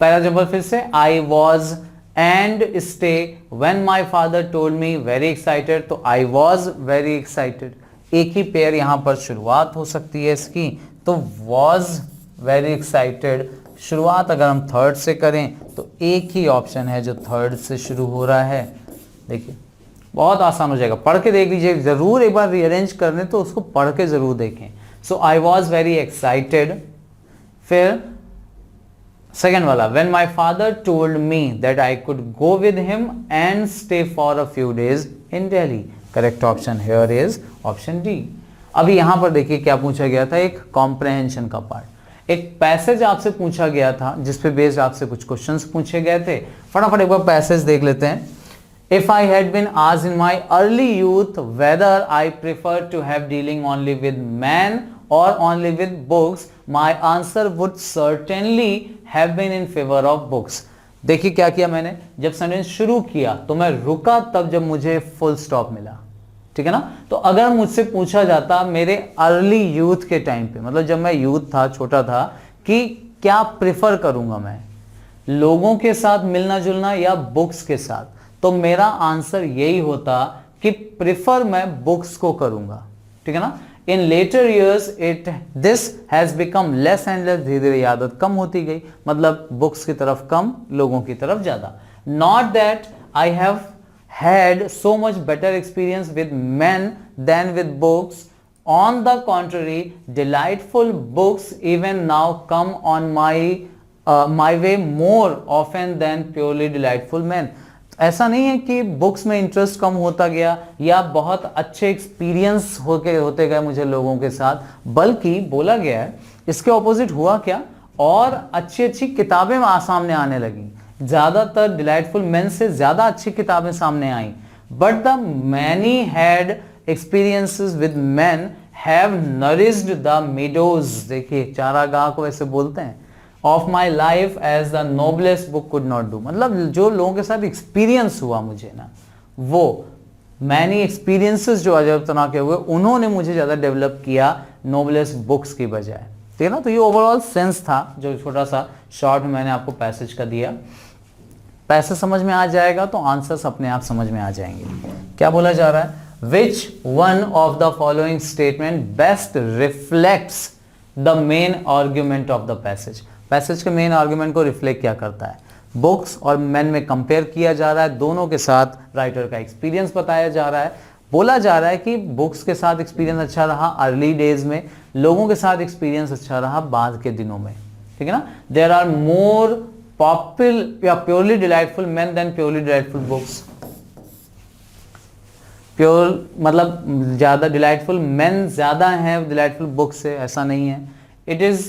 पैराजंबल फिर से, I was and stay when my father told me, very excited. तो आई वॉज वेरी एक्साइटेड, एक ही पेयर यहां पर शुरुआत हो सकती है इसकी, तो वॉज वेरी एक्साइटेड। शुरुआत अगर हम थर्ड से करें तो एक ही ऑप्शन है जो थर्ड से शुरू हो रहा है। देखिए बहुत आसान हो जाएगा, पढ़ के देख लीजिए, जरूर एक बार रीअरेंज करने तो उसको पढ़ के जरूर देखें। सो आई वॉज वेरी एक्साइटेड, फिर सेकेंड वाला, when my father told me that I could go with him and stay for a few days in Delhi. Correct option here is option D. अभी यहां पर देखिए क्या पूछा गया था, एक कॉम्प्रहेंशन का पार्ट, एक पैसेज आपसे पूछा गया था जिसपे बेस्ड आपसे कुछ क्वेश्चंस पूछे गए थे। फटाफट एक बार पैसेज देख लेते हैं। If I had been asked in my early youth whether I prefer to have dealing only with men or only with books, my answer would certainly have been in favor of books। देखिए क्या किया मैंने, जब सेंटेंस शुरू किया तो मैं रुका तब जब मुझे फुल स्टॉप मिला, ठीक है ना। तो अगर मुझसे पूछा जाता मेरे अर्ली यूथ के टाइम पे, मतलब जब मैं यूथ था, छोटा था, कि क्या प्रिफर करूंगा मैं, लोगों के साथ मिलना जुलना या बुक्स के साथ, तो मेरा आंसर यही होता कि प्रिफर मैं बुक्स को करूंगा, ठीक है ना। In later years this has become less and less, धीरे धीरे आदत कम होती गई, मतलब बुक्स की तरफ कम, लोगों की तरफ ज्यादा। Not that I have had so much better experience with men than with books. On the contrary, delightful books even now come on my my way more often then purely delightful man. ऐसा नहीं है कि बुक्स में इंटरेस्ट कम होता गया या बहुत अच्छे एक्सपीरियंस होते गए मुझे लोगों के साथ, बल्कि बोला गया है इसके ऑपोजिट हुआ क्या, और अच्छी अच्छी किताबें सामने आने लगी। ज्यादातर डिलाइटफुल मैन से ज्यादा अच्छी किताबें सामने आई। But the many had experiences with man have nourished the meadows, देखिए चारागाह को ऐसे बोलते हैं, of my life as the noblest book could not do. मतलब जो लोगों के साथ एक्सपीरियंस हुआ मुझे ना, वो मैनी एक्सपीरियंसेस जो अजब तरह के हुए, उन्होंने मुझे ज्यादा डेवलप किया नोबलेस्ट बुक्स की बजाय। ठीक है ना। तो ये ओवरऑल सेंस था जो छोटा सा शॉर्ट में मैंने आपको पैसेज का दिया। पैसेज समझ में आ जाएगा तो आंसर्स अपने आप समझ में आ जाएंगे। क्या बोला जा रहा है, which one of the following statement best reflects the main argument of the passage. Passage के मेन आर्ग्यूमेंट को रिफ्लेक्ट क्या करता है, बुक्स और मैन में कंपेयर किया जा रहा है, दोनों के साथ राइटर का एक्सपीरियंस बताया जा रहा है। बोला जा रहा है कि बुक्स के साथ एक्सपीरियंस अच्छा रहा अर्ली डेज में, लोगों के साथ एक्सपीरियंस अच्छा रहा बाद के दिनों में। ठीक है ना। देयर आर मोर पॉपुलर या purely delightful man then purely delightful books. Pure मतलब ज्यादा डिलाइटफुल मैन ज्यादा है डिलाइटफुल बुक से, ऐसा नहीं है। It is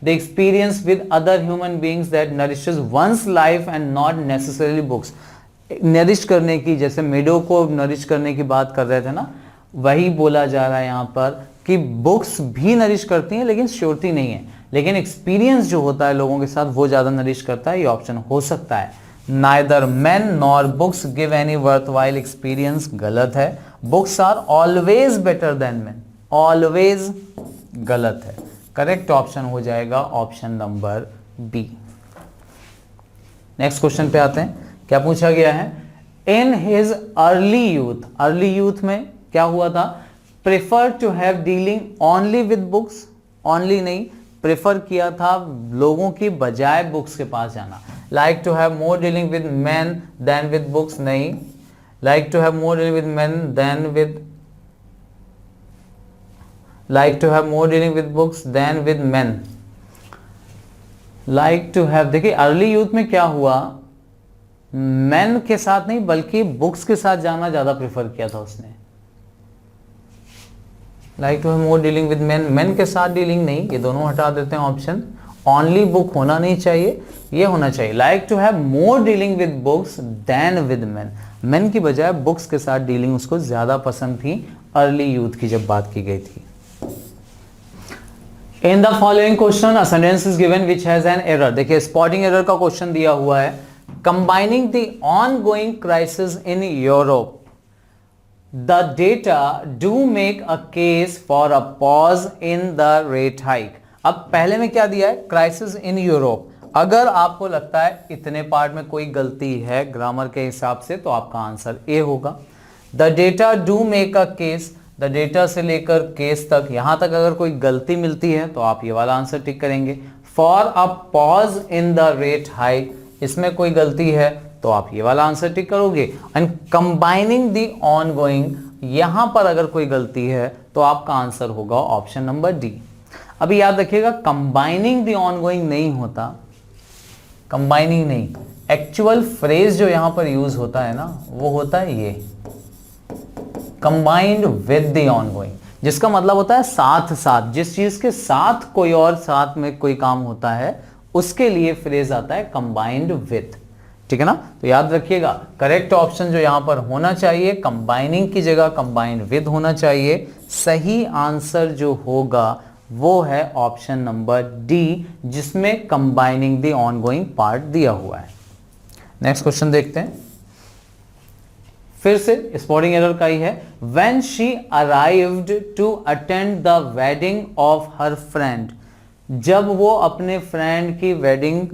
the experience with other human beings that nourishes one's life and not necessarily books. Nourish करने की, जैसे मेडो को नरिश करने की बात कर रहे थे ना, वही बोला जा रहा है यहाँ पर कि बुक्स भी नरिश करती हैं लेकिन श्योरिटी नहीं है, लेकिन एक्सपीरियंस जो होता है लोगों के साथ वो ज्यादा नरिश करता है। ये ऑप्शन हो सकता है। Neither man nor books give any worthwhile experience, गलत है। Books are always better than man, always गलत है। करेक्ट ऑप्शन हो जाएगा option number B. Next question पे आते हैं। क्या पूछा गया है, in his early youth, early youth में क्या हुआ था, prefer to have dealing only with books, only नहीं प्रेफर किया था लोगों की बजाय बुक्स के पास जाना। Like to have more dealing with man than with books, नहीं। Like to have more dealing with man than with, like to have more dealing with books then with man. Like to have, देखिए अर्ली यूथ में क्या हुआ, मैन के साथ नहीं बल्कि बुक्स के साथ जाना ज्यादा प्रेफर किया था उसने। Like to have more dealing with man, man के साथ डीलिंग नहीं, ये दोनों हटा देते हैं ऑप्शन। ओनली बुक होना नहीं चाहिए, ये होना चाहिए like to have more dealing with books then with man. Man की बजाय बुक्स के साथ डीलिंग उसको ज्यादा पसंद थी अर्ली यूथ की जब बात की गई थी। इन the following question a sentence is given which has an error. देखिए स्पॉटिंग एरर का क्वेश्चन दिया हुआ है। Combining the ongoing crisis in Europe, the data do make a case for a pause in the rate hike। अब पहले में क्या दिया है, क्राइसिस इन यूरोप। अगर आपको लगता है इतने पार्ट में कोई गलती है ग्रामर के हिसाब से तो आपका आंसर ए होगा। The data do make a case, the data से लेकर केस तक, यहां तक अगर कोई गलती मिलती है तो आप ये वाला आंसर टिक करेंगे। For a pause in the rate hike, इसमें कोई गलती है तो आप ये वाला आंसर टिक करोगे। एंड कंबाइनिंग द ऑनगोइंग, यहां पर अगर कोई गलती है तो आपका आंसर होगा ऑप्शन नंबर डी। अभी याद रखिएगा कंबाइनिंग द ऑनगोइंग नहीं होता, कंबाइनिंग नहीं, एक्चुअल फ्रेज जो यहां पर यूज होता है ना वो होता है ये कंबाइंड विद द ऑनगोइंग, जिसका मतलब होता है साथ साथ, जिस चीज के साथ कोई और साथ में कोई काम होता है उसके लिए फ्रेज आता है कंबाइंड विद। ठीक है ना। तो याद रखिएगा करेक्ट ऑप्शन जो यहां पर होना चाहिए, कंबाइनिंग की जगह कंबाइंड विद होना चाहिए। सही आंसर जो होगा वो है ऑप्शन नंबर डी, जिसमें कंबाइनिंग द ऑनगोइंग पार्ट दिया हुआ है। नेक्स्ट क्वेश्चन देखते हैं। फिर से स्पॉटिंग एरर का ही है। When she arrived to attend the wedding of her friend, जब वो अपने फ्रेंड की वेडिंग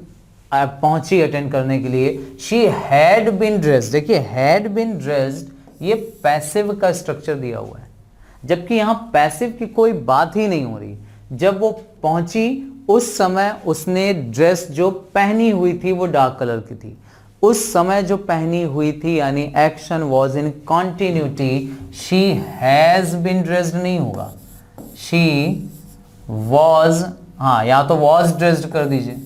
पहुंची अटेंड करने के लिए, शी हैड बीन ड्रेस्ड, देखिए हैड बीन ड्रेस्ड, ये पैसिव का स्ट्रक्चर दिया हुआ है, जबकि यहां पैसिव की कोई बात ही नहीं हो रही। जब वो पहुंची उस समय उसने ड्रेस जो पहनी हुई थी वो डार्क कलर की थी, उस समय जो पहनी हुई थी, यानी action was in continuity. She has been dressed नहीं होगा, शी वॉज, हाँ या तो वॉज ड्रेस्ड कर दीजिए,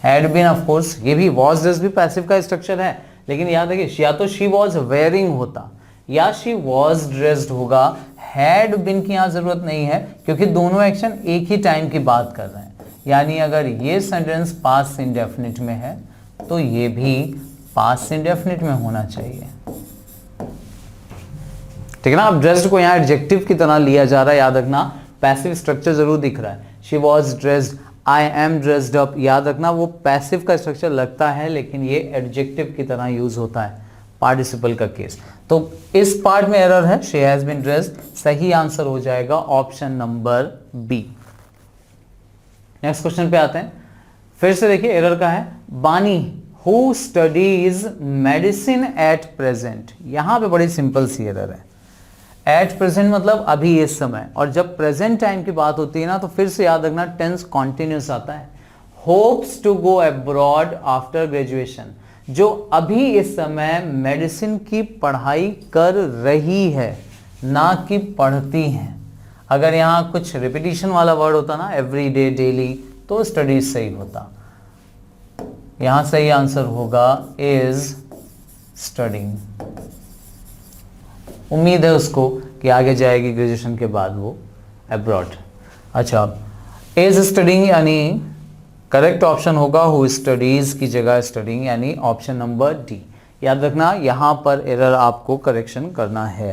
हैड बीन, ऑफ कोर्स ये भी वॉज ड्रेस्ड भी पैसिव का स्ट्रक्चर है, लेकिन याद रखिए या तो शी वॉज वेयरिंग होता या शी वॉज ड्रेस्ड होगा, हैड बीन की यहां जरूरत नहीं है क्योंकि दोनों एक्शन एक ही टाइम की बात कर रहे हैं। यानी अगर ये सेंटेंस पास्ट इंडेफिनिट में है तो ये भी पास्ट इंडेफिनिट में होना चाहिए, ठीक है ना। अब ड्रेस्ड को यहाँ एडजेक्टिव की तरह लिया जा रहा है, याद रखना पैसिव स्ट्रक्चर जरूर दिख रहा है। She was dressed, I am dressed up, याद रखना वो पैसिव का स्ट्रक्चर लगता है लेकिन ये एडजेक्टिव की तरह यूज होता है पार्टिसिपल का केस। तो इस पार्ट में एरर है, शी हैज बीन ड्रेस्ड, सही आंसर हो जाएगा option number B. Next question पे आते हैं, फिर से देखिए एरर का है, बानी who studies medicine at present. यहां पे बड़ी सिंपल सी एरर है, एट प्रेजेंट मतलब अभी इस समय, और जब प्रेजेंट टाइम की बात होती है ना तो फिर से याद रखना टेंस कॉन्टिन्यूस आता है। Hopes to go abroad after graduation, जो अभी इस समय मेडिसिन की पढ़ाई कर रही है ना कि पढ़ती हैं। अगर यहाँ कुछ रिपीटिशन वाला वर्ड होता ना, एवरी डे, डेली, तो स्टडीज सही होता। यहां सही आंसर होगा इज स्टडिंग। उम्मीद है उसको कि आगे जाएगी ग्रेजुएशन के बाद वो अब्रॉड। अच्छा, इज स्टडिंग यानी करेक्ट ऑप्शन होगा हु स्टडीज की जगह स्टडिंग, यानी ऑप्शन नंबर डी। याद रखना यहां पर एरर आपको करेक्शन करना है।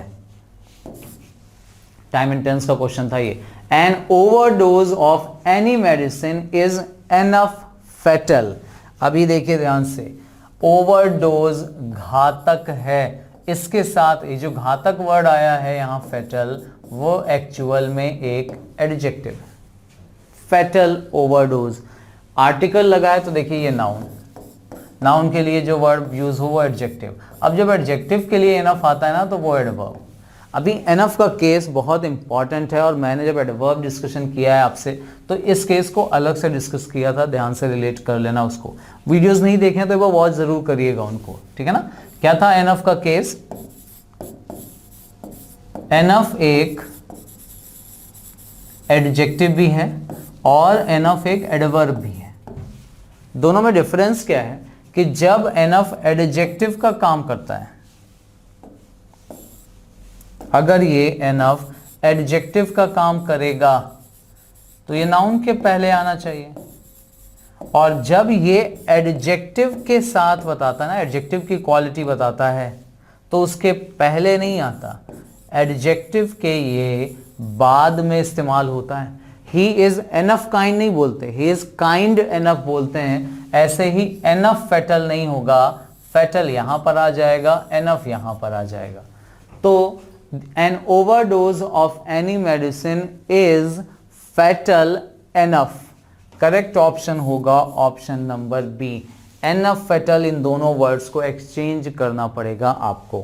टाइम एंड टेंस का क्वेश्चन था ये। An overdose of any medicine is enough fatal. अभी देखिए ध्यान से, ओवरडोज घातक है, इसके साथ ये जो घातक वर्ड आया है यहां फेटल, वो एक्चुअल में एक एडजेक्टिव, फेटल ओवरडोज। आर्टिकल लगा है तो देखिए ये नाउन, नाउन के लिए जो वर्ड यूज हो वो एडजेक्टिव। अब जब एडजेक्टिव के लिए एनफ आता है ना तो वो एडवर्ब। अभी एनफ का केस बहुत इंपॉर्टेंट है और मैंने जब एडवर्ब डिस्कशन किया है आपसे तो इस केस को अलग से डिस्कस किया था, ध्यान से रिलेट कर लेना उसको। वीडियोस नहीं देखे तो वो वॉच जरूर करिएगा उनको, ठीक है ना। क्या था एनफ का केस? एनफ एक एडजेक्टिव भी है और एनफ एक एडवर्ब भी है। दोनों में डिफरेंस क्या है कि जब एनफ एडजेक्टिव का काम करता है, अगर ये एनफ एडजेक्टिव का काम करेगा तो ये नाउन के पहले आना चाहिए, और जब ये एडजेक्टिव के साथ बताता है ना, एडजेक्टिव की क्वालिटी बताता है, तो उसके पहले नहीं आता, एडजेक्टिव के ये बाद में इस्तेमाल होता है। ही इज एनफ काइंड नहीं बोलते, ही इज काइंड एनफ बोलते हैं। ऐसे ही एनफ फेटल नहीं होगा, फेटल यहां पर आ जाएगा, एनफ यहां पर आ जाएगा। तो an overdose of any medicine is fatal enough, correct option होगा option number B. Enough fatal, इन दोनों वर्ड्स को एक्सचेंज करना पड़ेगा आपको।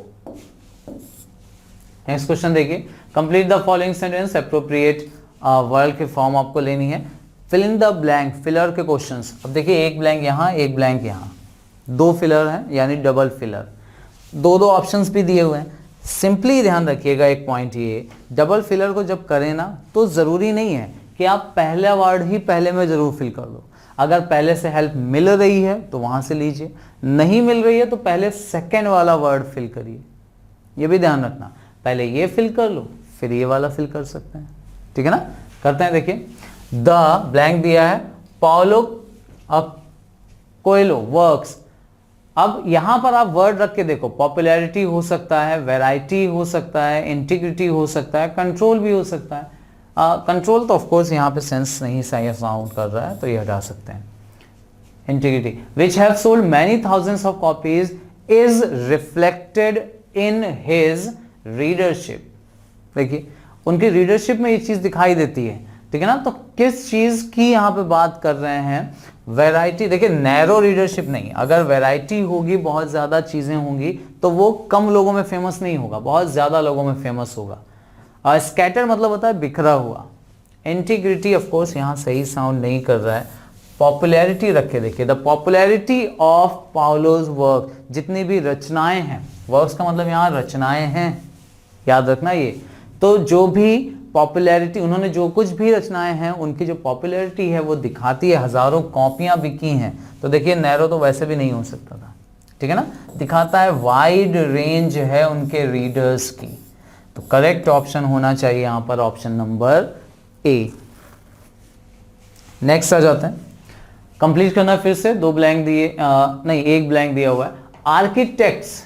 नेक्स्ट क्वेश्चन देखिए, complete the following sentence, appropriate word की फॉर्म आपको लेनी है। Fill in the blank, filler के क्वेश्चंस। अब देखिए एक ब्लैंक यहां, एक ब्लैंक यहां, दो फिलर हैं यानी डबल फिलर, दो दो ऑप्शंस भी दिए हुए हैं। सिंपली ध्यान रखिएगा एक पॉइंट, ये डबल फिलर को जब करें ना तो जरूरी नहीं है कि आप पहला वर्ड ही पहले में जरूर फिल कर दो। अगर पहले से हेल्प मिल रही है तो वहां से लीजिए, नहीं मिल रही है तो पहले सेकंड वाला वर्ड फिल करिए। ये भी ध्यान रखना, पहले ये फिल कर लो फिर ये वाला फिल कर सकते हैं, ठीक है ना। करते हैं, देखिए द ब्लैंक दिया है, पाउलो कोएलो वर्क्स। अब यहां पर आप वर्ड रख के देखो, पॉपुलैरिटी हो सकता है, वैरायटी हो सकता है, इंटीग्रिटी हो सकता है, कंट्रोल भी हो सकता है। कंट्रोल तो ऑफ कोर्स यहाँ पे सेंस नहीं सही साउंड कर रहा है तो ये हटा सकते हैं। Integrity, which have sold many thousands of copies is reflected in his readership. देखिए उनकी रीडरशिप में ये चीज दिखाई देती है, ठीक है ना। तो किस चीज की यहाँ पे बात कर रहे हैं? वैरायटी। देखिए नैरो रीडरशिप नहीं, अगर वैरायटी होगी, बहुत ज्यादा चीजें होंगी तो वो कम लोगों में फेमस नहीं होगा, बहुत ज्यादा लोगों में फेमस होगा। स्कैटर मतलब होता है बिखरा हुआ। इंटीग्रिटी ऑफ कोर्स यहाँ सही साउंड नहीं कर रहा है, पॉपुलैरिटी रख के देखिए, द पॉपुलैरिटी ऑफ पाउलोज वर्क, जितनी भी रचनाएं हैं, वर्क्स का मतलब यहाँ रचनाएं हैं, याद रखना ये। तो जो भी पॉपुलैरिटी, उन्होंने जो कुछ भी रचनाएं हैं उनकी जो पॉपुलैरिटी है वो दिखाती है, हजारों कॉपियां बिकी हैं। तो देखिए नैरो तो वैसे भी नहीं हो सकता था, ठीक है ना, दिखाता है वाइड रेंज है उनके रीडर्स की। तो करेक्ट ऑप्शन होना चाहिए यहां पर ऑप्शन नंबर ए। नेक्स्ट आ जाते हैं, कंप्लीट करना फिर से, 2 ब्लैंक दिए, नहीं 1 ब्लैंक दिया हुआ है। आर्किटेक्ट्स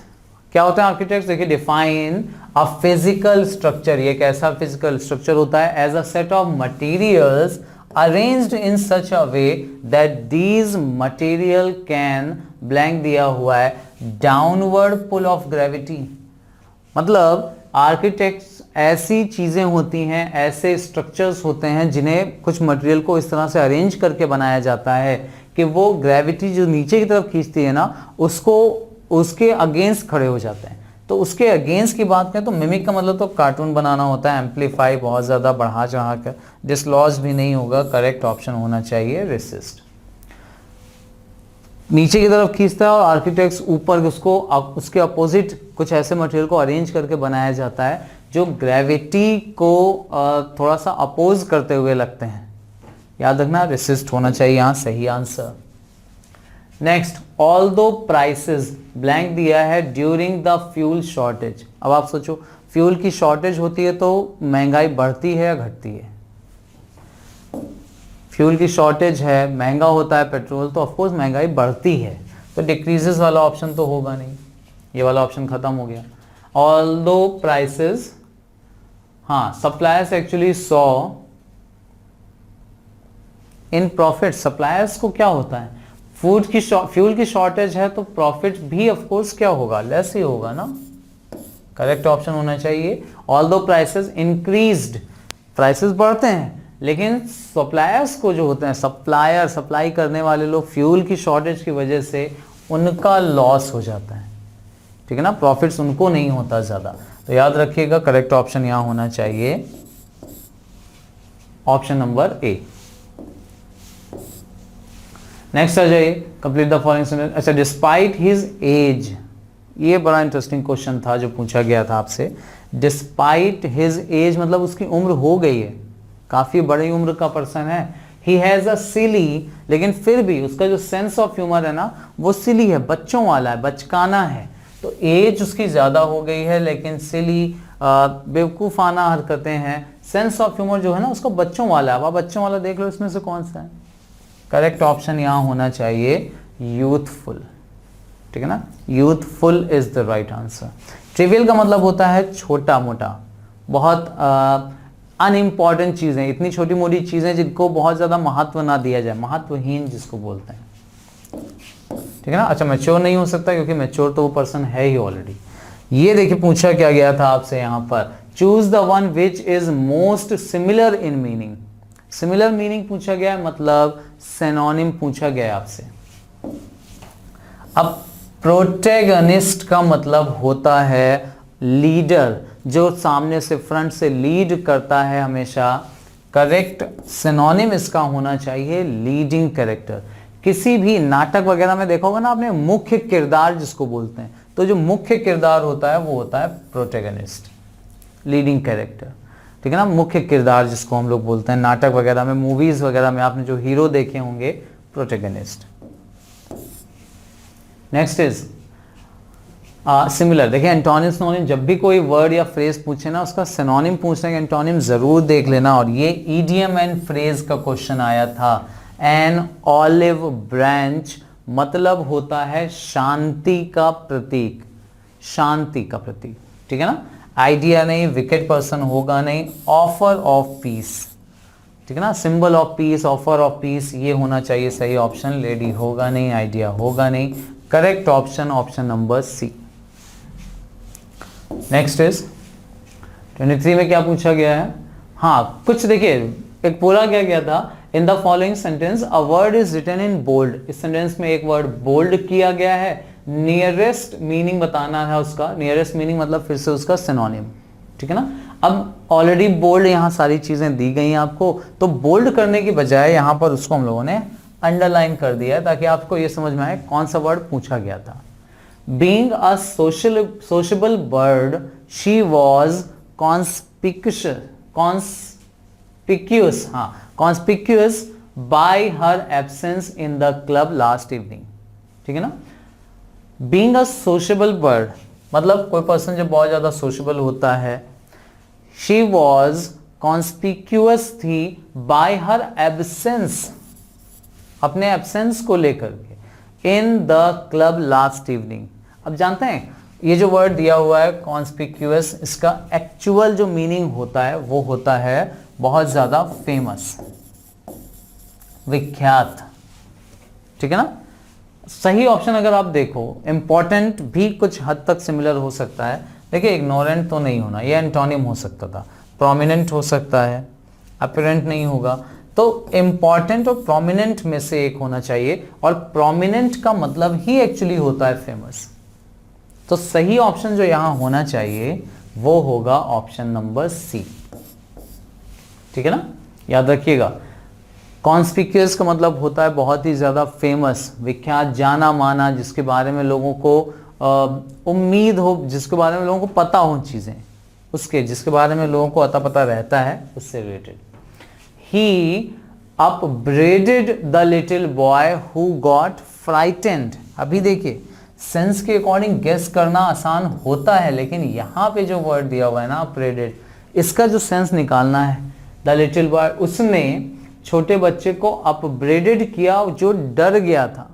क्या होते हैं? आर्किटेक्ट्स देखिए, डिफाइन अ फिजिकल स्ट्रक्चर, ये कैसा फिजिकल स्ट्रक्चर होता है? As a set of materials arranged in such a way that these material can, blank दिया हुआ है, डाउनवर्ड पुल ऑफ ग्रेविटी। मतलब आर्किटेक्ट्स ऐसी चीजें होती हैं, ऐसे स्ट्रक्चर्स होते हैं जिन्हें कुछ मटेरियल को इस तरह से अरेंज करके बनाया जाता है कि वो ग्रेविटी जो नीचे की तरफ खींचती है ना, उसको उसके अगेंस्ट खड़े हो जाते हैं। तो उसके अगेंस्ट की बात करें तो मिमिक का मतलब तो कार्टून बनाना होता है, एम्पलीफाई, बहुत ज्यादा बढ़ा चढ़ा कर, डिसलॉज भी नहीं होगा। करेक्ट ऑप्शन होना चाहिए रेसिस्ट। नीचे की तरफ खींचता है और आर्किटेक्ट्स ऊपर उसको, उसके अपोजिट कुछ ऐसे मटेरियल को अरेंज करके बनाया जाता है जो ग्रेविटी को थोड़ा सा अपोज करते हुए लगते हैं। याद रखना रेसिस्ट होना चाहिए यहाँ सही answer. Next, although prices, blank दिया है, ड्यूरिंग द फ्यूल शॉर्टेज। अब आप सोचो, फ्यूल की शॉर्टेज होती है तो महंगाई बढ़ती है या घटती है? फ्यूल की शॉर्टेज है, महंगा होता है पेट्रोल, तो ऑफकोर्स महंगाई बढ़ती है, तो डिक्रीजेस वाला ऑप्शन तो होगा नहीं, ये वाला ऑप्शन खत्म हो गया। ऑल्दो प्राइसेस, हाँ, suppliers actually saw in profit. Suppliers को क्या होता है? फ्यूल की शॉर्टेज है तो प्रॉफिट भी ऑफ कोर्स क्या होगा? लेस ही होगा ना। करेक्ट ऑप्शन होना चाहिए ऑल्दो प्राइसेस इंक्रीज्ड, प्राइसेस बढ़ते हैं लेकिन सप्लायर्स को जो होते हैं, सप्लायर, सप्लाई करने वाले लोग, फ्यूल की शॉर्टेज की वजह से उनका लॉस हो जाता है, ठीक है ना, प्रॉफिट्स उनको नहीं होता ज्यादा। तो याद रखिएगा करेक्ट ऑप्शन यहां होना चाहिए ऑप्शन नंबर ए। नेक्स्ट आ जाइए, कंप्लीट द फॉलोइंग सेंटेंस। अच्छा, डिस्पाइट हिज एज, ये बड़ा इंटरेस्टिंग क्वेश्चन था जो पूछा गया था आपसे। डिस्पाइट हिज एज मतलब उसकी उम्र हो गई है, काफी बड़ी उम्र का पर्सन है। ही हैज अ सिली, लेकिन फिर भी उसका जो सेंस ऑफ ह्यूमर है ना वो सिली है, बच्चों वाला है, बचकाना है। तो एज उसकी ज्यादा हो गई है लेकिन सिली, बेवकूफाना हरकतें हैं। सेंस ऑफ ह्यूमर जो है ना उसका बच्चों वाला है। अब आप बच्चों वाला देख लो, इसमें से कौन सा है? करेक्ट ऑप्शन यहां होना चाहिए यूथफुल, ठीक है ना, youthful is the right answer. Trivial का मतलब होता है छोटा मोटा, बहुत अनइम्पॉर्टेंट चीजें, इतनी छोटी मोटी चीजें जिनको बहुत ज्यादा महत्व ना दिया जाए, महत्वहीन जिसको बोलते हैं, ठीक है ना। अच्छा, मैच्योर नहीं हो सकता क्योंकि मैच्योर तो वो पर्सन है ही ऑलरेडी। ये देखिए पूछा क्या गया था आपसे यहां पर, choose the one which is most similar in meaning. Similar meaning पूछा गया है, मतलब सिनोनिम पूछा गया है आपसे। अब प्रोटैगनिस्ट का मतलब होता है लीडर, जो सामने से, फ्रंट से लीड करता है हमेशा। करेक्ट सिनोनिम इसका होना चाहिए लीडिंग कैरेक्टर। किसी भी नाटक वगैरह में देखा होगा ना आपने, मुख्य किरदार जिसको बोलते हैं, तो जो मुख्य किरदार होता है वो होता है प्रोटैगनिस्ट, लीडिंग कैरेक्टर, ठीक है ना, मुख्य किरदार जिसको हम लोग बोलते हैं। नाटक वगैरह में, मूवीज वगैरह में आपने जो हीरो देखे होंगे, प्रोटैगनिस्ट। Next is similar. देखिए एंटोनिम सिनोनिम, जब भी कोई वर्ड या फ्रेज पूछे ना उसका सिनोनिम पूछने का एंटोनिम जरूर देख लेना। और ये ईडियम एंड फ्रेज का क्वेश्चन आया था। एन ऑलिव ब्रांच मतलब होता है शांति का प्रतीक, शांति का प्रतीक, ठीक है ना। आइडिया नहीं, विकेट पर्सन होगा नहीं, ऑफर ऑफ पीस, ठीक है ना, symbol of peace, offer of peace, ये होना चाहिए सही ऑप्शन। लेडी होगा नहीं, आइडिया होगा नहीं। Correct option option number C. Next is 23 में क्या पूछा गया है? हाँ, कुछ देखिए, एक पूरा क्या गया था, in the following sentence a word is written in bold. इस सेंटेंस में एक वर्ड बोल्ड किया गया है, नियरेस्ट मीनिंग बताना है उसका। नियरेस्ट मीनिंग मतलब फिर से उसका सिनोनिम, ठीक है ना। अब ऑलरेडी बोल्ड, यहाँ सारी चीजें दी गई हैं आपको, तो बोल्ड करने की बजाय यहाँ पर उसको हम लोगों ने अंडरलाइन कर दिया है ताकि आपको ये समझ में आए कौन सा वर्ड पूछा गया था। Being a sociable bird, she was conspicuous. Conspicuous, हाँ conspicuous by her absence in the club last evening, ठीक है ना। बीइंग अ सोशेबल बर्ड, मतलब कोई पर्सन जो बहुत ज्यादा सोशेबल होता है, शी वॉज कॉन्स्पिक्यूअस थी बाय हर एब्सेंस, अपने एब्सेंस को लेकर के, इन द क्लब लास्ट इवनिंग। अब जानते हैं ये जो वर्ड दिया हुआ है कॉन्स्पिक्यूअस, इसका एक्चुअल जो मीनिंग होता है वो होता है बहुत ज्यादा फेमस, विख्यात, ठीक है ना। सही ऑप्शन अगर आप देखो, इंपॉर्टेंट भी कुछ हद तक सिमिलर हो सकता है, देखिए इग्नोरेंट तो नहीं होना, ये एंटोनिम हो सकता था, प्रोमिनेंट हो सकता है, अपीरेंट नहीं होगा, तो इंपॉर्टेंट और प्रोमिनेंट में से एक होना चाहिए, और प्रोमिनेंट का मतलब ही एक्चुअली होता है फेमस। तो सही ऑप्शन जो यहां होना चाहिए वो होगा ऑप्शन नंबर सी, ठीक है ना, याद रखिएगा। कॉन्स्पिक्यूअस का मतलब होता है बहुत ही ज्यादा फेमस, विख्यात, जाना माना, जिसके बारे में लोगों को उम्मीद हो, जिसके बारे में लोगों को पता हो चीजें, उसके जिसके बारे में लोगों को अता पता रहता है, उससे related. He upbraided the little boy who got frightened. अभी देखिए सेंस के अकॉर्डिंग गेस करना आसान होता है, लेकिन यहां पे जो वर्ड दिया हुआ है ना अपब्रेडेड, इसका जो सेंस निकालना है, द लिटिल बॉय, उसने छोटे बच्चे को अपब्रेडेड किया जो डर गया था।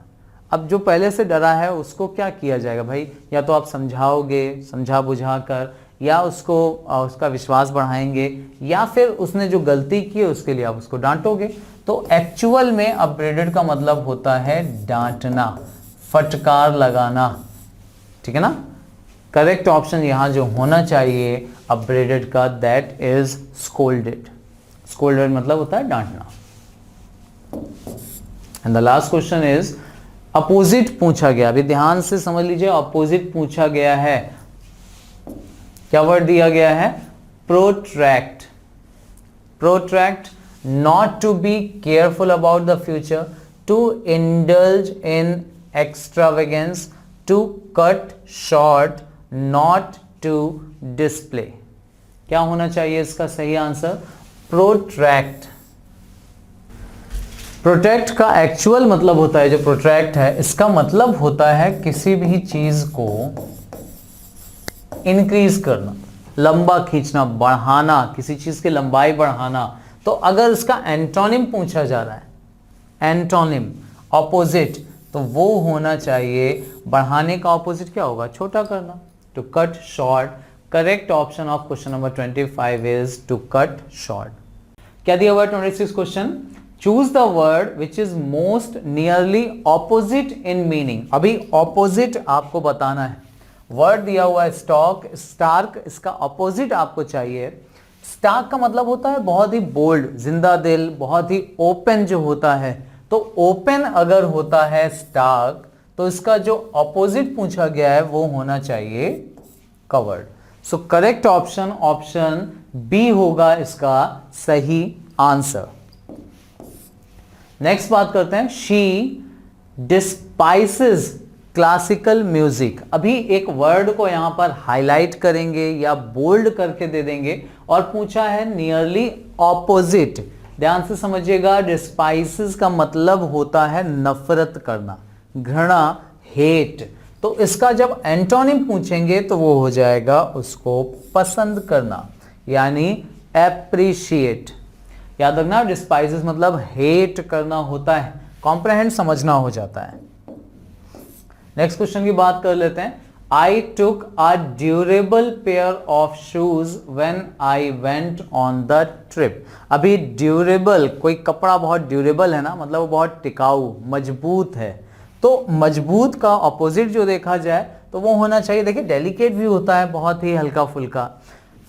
अब जो पहले से डरा है उसको क्या किया जाएगा भाई, या तो आप समझाओगे समझा बुझा कर, या उसको उसका विश्वास बढ़ाएंगे, या फिर उसने जो गलती की है उसके लिए आप उसको डांटोगे। तो एक्चुअल में अपब्रेडेड का मतलब होता है डांटना, फटकार लगाना, ठीक है ना। करेक्ट ऑप्शन यहां जो होना चाहिए अपब्रेडेड का, दैट इज स्कोल्डेड। स्कोल्डेड मतलब होता है डांटना। And the last question is opposite पूछा गया। अभी ध्यान से समझ लीजिए, अपोजिट पूछा गया है, क्या वर्ड दिया गया है, protract. Protract, not to be careful about the future, to indulge in extravagance, to cut short, not to display. क्या होना चाहिए इसका सही आंसर, प्रोट्रैक्ट। प्रोटेक्ट का एक्चुअल मतलब होता है, जो प्रोट्रैक्ट है इसका मतलब होता है किसी भी चीज को इंक्रीज करना, लंबा खींचना, बढ़ाना, किसी चीज की लंबाई बढ़ाना। तो अगर इसका एंटोनिम पूछा जा रहा है, एंटोनिम ऑपोजिट, तो वो होना चाहिए, बढ़ाने का ऑपोजिट क्या होगा, छोटा करना, to cut short. Correct option of question number 25 is to cut short. क्या दिया हुआ 26 question, choose the word which is most nearly opposite in meaning. अभी ऑपोजिट आपको बताना है, वर्ड दिया हुआ है स्टॉक, स्टार्क, इसका ऑपोजिट आपको चाहिए। स्टार्क का मतलब होता है बहुत ही बोल्ड, जिंदा दिल, बहुत ही ओपन जो होता है। तो ओपन अगर होता है स्टार्क, तो इसका जो ऑपोजिट पूछा गया है वो होना चाहिए covered. So correct option option B होगा इसका सही आंसर। नेक्स्ट बात करते हैं, शी डिस्पाइसेस क्लासिकल म्यूजिक। अभी एक वर्ड को यहां पर हाईलाइट करेंगे या बोल्ड करके दे देंगे, और पूछा है नियरली ऑपोजिट। ध्यान से समझिएगा, डिस्पाइसेस का मतलब होता है नफरत करना, घृणा, हेट। तो इसका जब एंटोनिम पूछेंगे तो वो हो जाएगा उसको पसंद करना, यानी एप्रिशिएट। याद रखना, डिस्पाइसेस मतलब हेट करना होता है, कॉम्प्रहेंड समझना हो जाता है। नेक्स्ट क्वेश्चन की बात कर लेते हैं। I took a durable pair of shoes when I went on the trip. अभी ड्यूरेबल, कोई कपड़ा बहुत ड्यूरेबल है ना, मतलब वो बहुत टिकाऊ, मजबूत है। तो मजबूत का ऑपोजिट जो देखा जाए तो वो होना चाहिए, देखिए डेलिकेट भी होता है, बहुत ही हल्का फुल्का।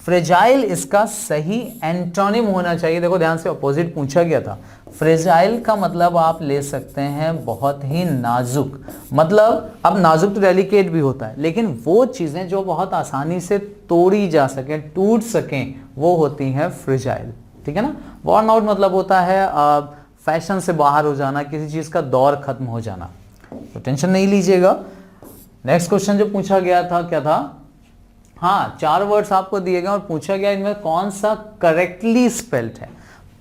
फ्रेजाइल इसका सही एंटोनिम होना चाहिए। देखो ध्यान से, ऑपोजिट पूछा गया था। फ्रेजाइल का मतलब आप ले सकते हैं बहुत ही नाजुक, मतलब अब नाजुक तो डेलिकेट भी होता है, लेकिन वो चीजें जो बहुत आसानी से तोड़ी जा सके, टूट सकें, वो होती हैं फ्रेजाइल, ठीक है ना। वॉर्न आउट मतलब होता है फैशन से बाहर हो जाना, किसी चीज का दौर खत्म हो जाना। तो टेंशन नहीं लीजिएगा। नेक्स्ट क्वेश्चन जो पूछा गया था क्या था, हाँ, 4 वर्ड्स आपको दिए गए और पूछा गया इनमें कौन सा करेक्टली स्पेल्ड है।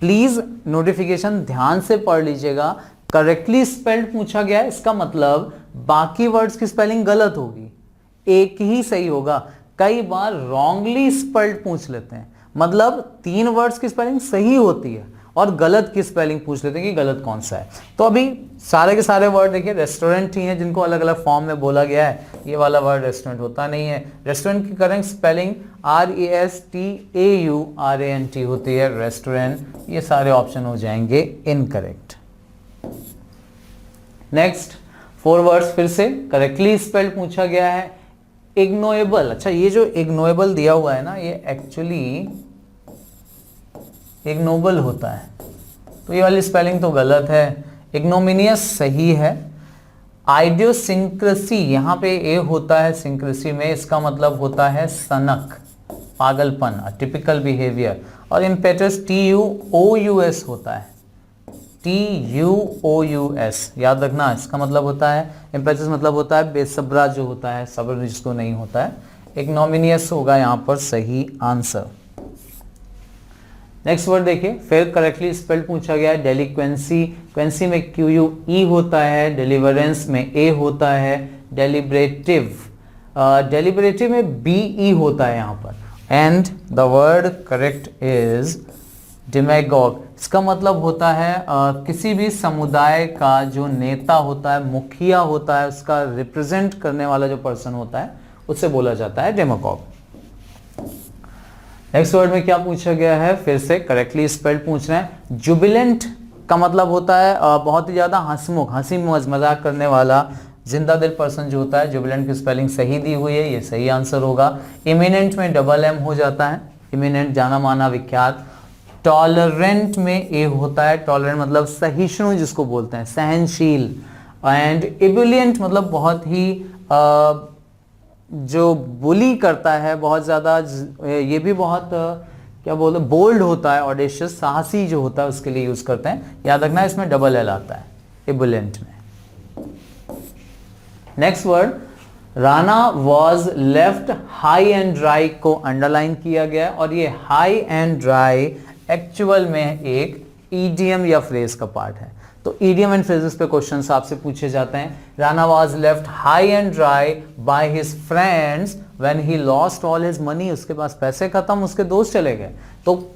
प्लीज नोटिफिकेशन ध्यान से पढ़ लीजिएगा। करेक्टली स्पेल्ड पूछा गया है, इसका मतलब बाकी वर्ड्स की स्पेलिंग गलत होगी, एक ही सही होगा। कई बार रॉन्गली स्पेल्ड पूछ लेते हैं, मतलब 3 वर्ड्स की स्पेलिंग सही होती है और गलत की स्पेलिंग पूछ लेते हैं कि गलत कौन सा है। तो अभी सारे के सारे वर्ड देखिए रेस्टोरेंट ही हैं जिनको अलग अलग फॉर्म में बोला गया है। ये वाला वर्ड रेस्टोरेंट होता नहीं है। रेस्टोरेंट की करेक्ट स्पेलिंग RESTAURANT होती है, रेस्टोरेंट। ये सारे ऑप्शन हो जाएंगे इनकरेक्ट। नेक्स्ट 4 वर्ड्स फिर से करेक्टली स्पेल्ड पूछा गया है। इग्नोएबल, अच्छा ये जो इग्नोएबल दिया हुआ है ना, ये एक्चुअली इग्नोबल होता है, तो ये वाली स्पेलिंग तो गलत है। इग्नोमिनियस सही है। आइडियोसिंक्रेसी, यहाँ पे ए होता है सिंक्रेसी में, इसका मतलब होता है सनक, पागलपन, टिपिकल बिहेवियर। और इम्पेटस TUOUS होता है, TUOUS याद रखना, इसका मतलब होता है इम्पेटस, मतलब होता है बेसब्रा जो होता है, सब्र जिसको नहीं होता है। इग्नोमिनियस होगा यहाँ पर सही आंसर। नेक्स्ट वर्ड देखिए, फिर करेक्टली स्पेल्ड पूछा गया है। डेलिक्वेंसी, क्वेंसी में QUE होता है, डिलीवरेंस में A होता है, डेलिब्रेटिव, डेलिब्रेटिव में BE होता है यहाँ पर। And the word correct is demagogue. इसका मतलब होता है किसी भी समुदाय का जो नेता होता है, मुखिया होता है, उसका रिप्रेजेंट करने वाला जो पर्सन होता है, उससे बोला जाता है डेमागॉग। नेक्स्ट वर्ड में क्या पूछा गया है, फिर से करेक्टली स्पेल्ड पूछ रहे हैं। जुबिलेंट का मतलब होता है बहुत ही ज्यादा हंसमुख, हंसी मजाक करने वाला, जिंदा दिल पर्सन जो होता है। जुबिलेंट की स्पेलिंग सही दी हुई है, ये सही आंसर होगा। इमिनेंट में डबल M हो जाता है, इमिनेंट जाना माना विख्यात। टॉलरेंट में A होता है, टॉलरेंट मतलब सहिष्णु जिसको बोलते हैं, सहनशील। एंड इबुलियंट मतलब बहुत ही जो बुली करता है, बहुत ज़्यादा, ये भी बहुत क्या बोलते हैं, बोल्ड होता है, ऑडेशियस, साहसी जो होता है उसके लिए यूज़ करते हैं। याद रखना इसमें डबल L आता है इबुलेंट में। Next word, Rana was left high and dry को अंडरलाइन किया गया है, और ये हाई एंड ड्राई एक्चुअल में एक ईडियम या फ्रेज का पार्ट है। तो ईडियम एंड फ्रेजेस पे क्वेश्चंस आपसे पूछे जाते हैं। Rana was left high and dry by his friends when he lost all his money. उसके पास पैसे खत्म, उसके दोस्त चले गए, तो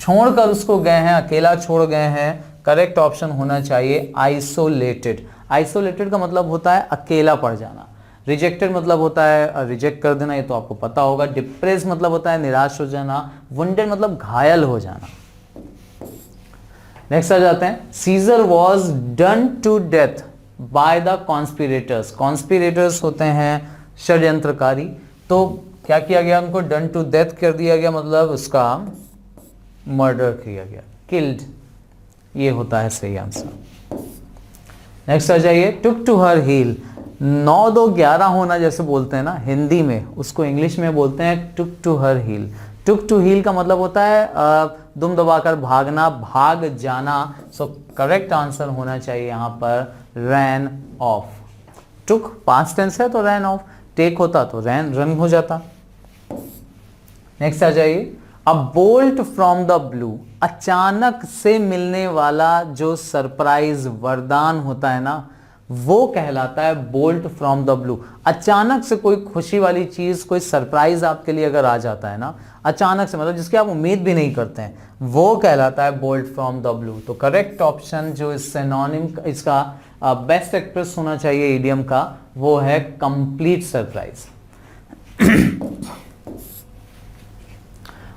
छोड़कर उसको गए हैं, अकेला छोड़ गए हैं। करेक्ट ऑप्शन होना चाहिए आइसोलेटेड। आइसोलेटेड का मतलब होता है अकेला पड़ जाना। रिजेक्टेड मतलब होता है रिजेक्ट कर देना, ये तो आपको पता होगा। डिप्रेस मतलब होता है निराश हो जाना। वुंडेड मतलब घायल हो जाना। नेक्स्ट आ जाते हैं, Caesar was done to death by the conspirators. Conspirators होते हैं षड्यंत्रकारी, तो क्या किया गया, उनको डन टू डेथ कर दिया गया, मतलब उसका मर्डर किया गया, किल्ड, ये होता है सही आंसर। नेक्स्ट आ जाइए, टुक टू हर हील। 9 2 11 होना जैसे बोलते हैं ना हिंदी में, उसको इंग्लिश में बोलते हैं took to her heel. Took to heel का मतलब होता है दुम दबाकर भागना, भाग जाना। सो करेक्ट आंसर होना चाहिए यहाँ पर रैन ऑफ। टुक पास्ट टेंस है तो रैन ऑफ, टेक होता तो रन हो जाता। नेक्स्ट आ जाइए, अ बोल्ट फ्रॉम द ब्लू। अचानक से मिलने वाला जो सरप्राइज वरदान होता है ना, वो कहलाता है बोल्ट फ्रॉम द ब्लू। अचानक से कोई खुशी वाली चीज, कोई सरप्राइज आपके लिए अगर आ जाता है ना अचानक से, मतलब जिसकी आप उम्मीद भी नहीं करते हैं, वो कहलाता है बोल्ट फ्रॉम द ब्लू। तो करेक्ट ऑप्शन जो इस सिनोनिम, इसका बेस्ट एक्सप्रेस होना चाहिए इडियम का, वो है complete surprise.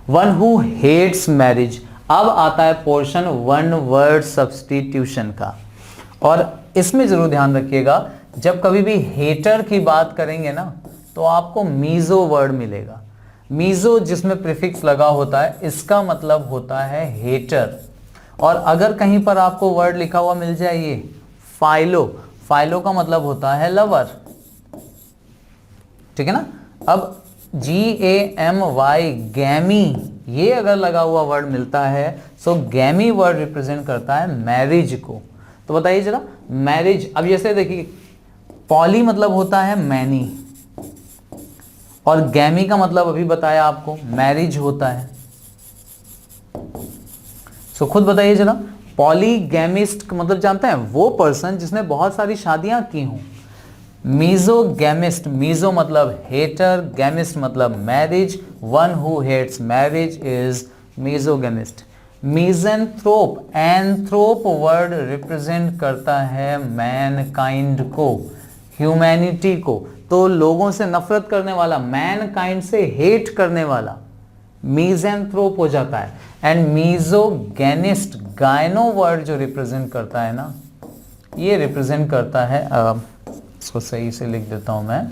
One who hates marriage. अब आता है पोर्शन वन वर्ड सब्स्टिट्यूशन का, और इसमें जरूर ध्यान रखिएगा, जब कभी भी हेटर की बात करेंगे ना तो आपको मीजो वर्ड मिलेगा। मीजो जिसमें प्रीफिक्स लगा होता है, इसका मतलब होता है हेटर। और अगर कहीं पर आपको वर्ड लिखा हुआ मिल जाए ये फाइलो, फाइलो का मतलब होता है लवर, ठीक है ना। अब GAMY गैमी, ये अगर लगा हुआ वर्ड मिलता है, सो गैमी वर्ड रिप्रेजेंट करता है मैरिज को। तो बताइए जरा, मैरिज, अब जैसे देखिए पॉली मतलब होता है मैनी, और गैमी का मतलब अभी बताया आपको, मैरिज होता है। सो खुद बताइए जरा, पॉलीगैमिस्ट का मतलब जानते हैं? वो पर्सन जिसने बहुत सारी शादियां की हों। मीजोगैमिस्ट, मीजो मतलब हेटर, गैमिस्ट मतलब marriage, one who hates marriage is misogamist. Misanthrope, anthrope word represent करता है मैनकाइंड को, ह्यूमैनिटी को, तो लोगों से नफरत करने वाला, मैनकाइंड से हेट करने वाला मीजेंथ्रोप हो जाता है। एंड मीजोगैनिस्ट, गायनो वर्ड जो रिप्रेजेंट करता है ना, ये रिप्रेजेंट करता है, इसको सही से लिख देता हूं मैं,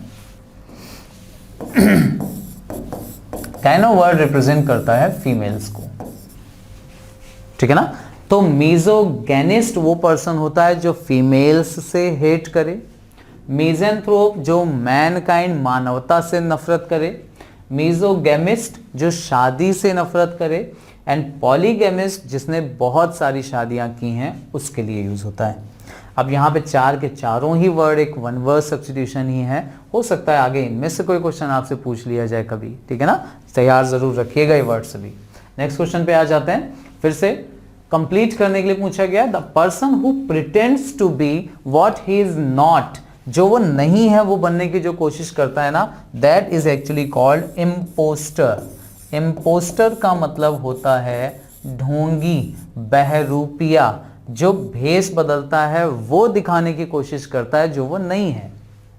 गायनो वर्ड रिप्रेजेंट करता है फीमेल्स को, ठीक है ना। तो मीजोगैनिस्ट वो पर्सन होता है जो फीमेल्स से हेट करे, मीजेंथ्रोप जो मैनकाइंड मानवता से नफरत करे, मीजोगैमिस्ट जो शादी से नफरत करे, एंड पॉलीगैमिस्ट जिसने बहुत सारी शादियां की हैं उसके लिए यूज होता है। अब यहाँ पे चार के चारों ही वर्ड एक वन वर्ड सब्स्टिट्यूशन ही है, हो सकता है आगे इनमें से कोई क्वेश्चन आपसे पूछ लिया जाए कभी, ठीक है ना, तैयार जरूर रखिएगा ये वर्ड सभी। नेक्स्ट क्वेश्चन पे आ जाते हैं, फिर से कंप्लीट करने के लिए पूछा गया, the person who pretends to be what he is not, जो वो नहीं है वो बनने की जो कोशिश करता है ना, that is actually called impostor. Impostor का मतलब होता है ढोंगी, बहरूपिया, जो भेष बदलता है, वो दिखाने की कोशिश करता है जो वो नहीं है,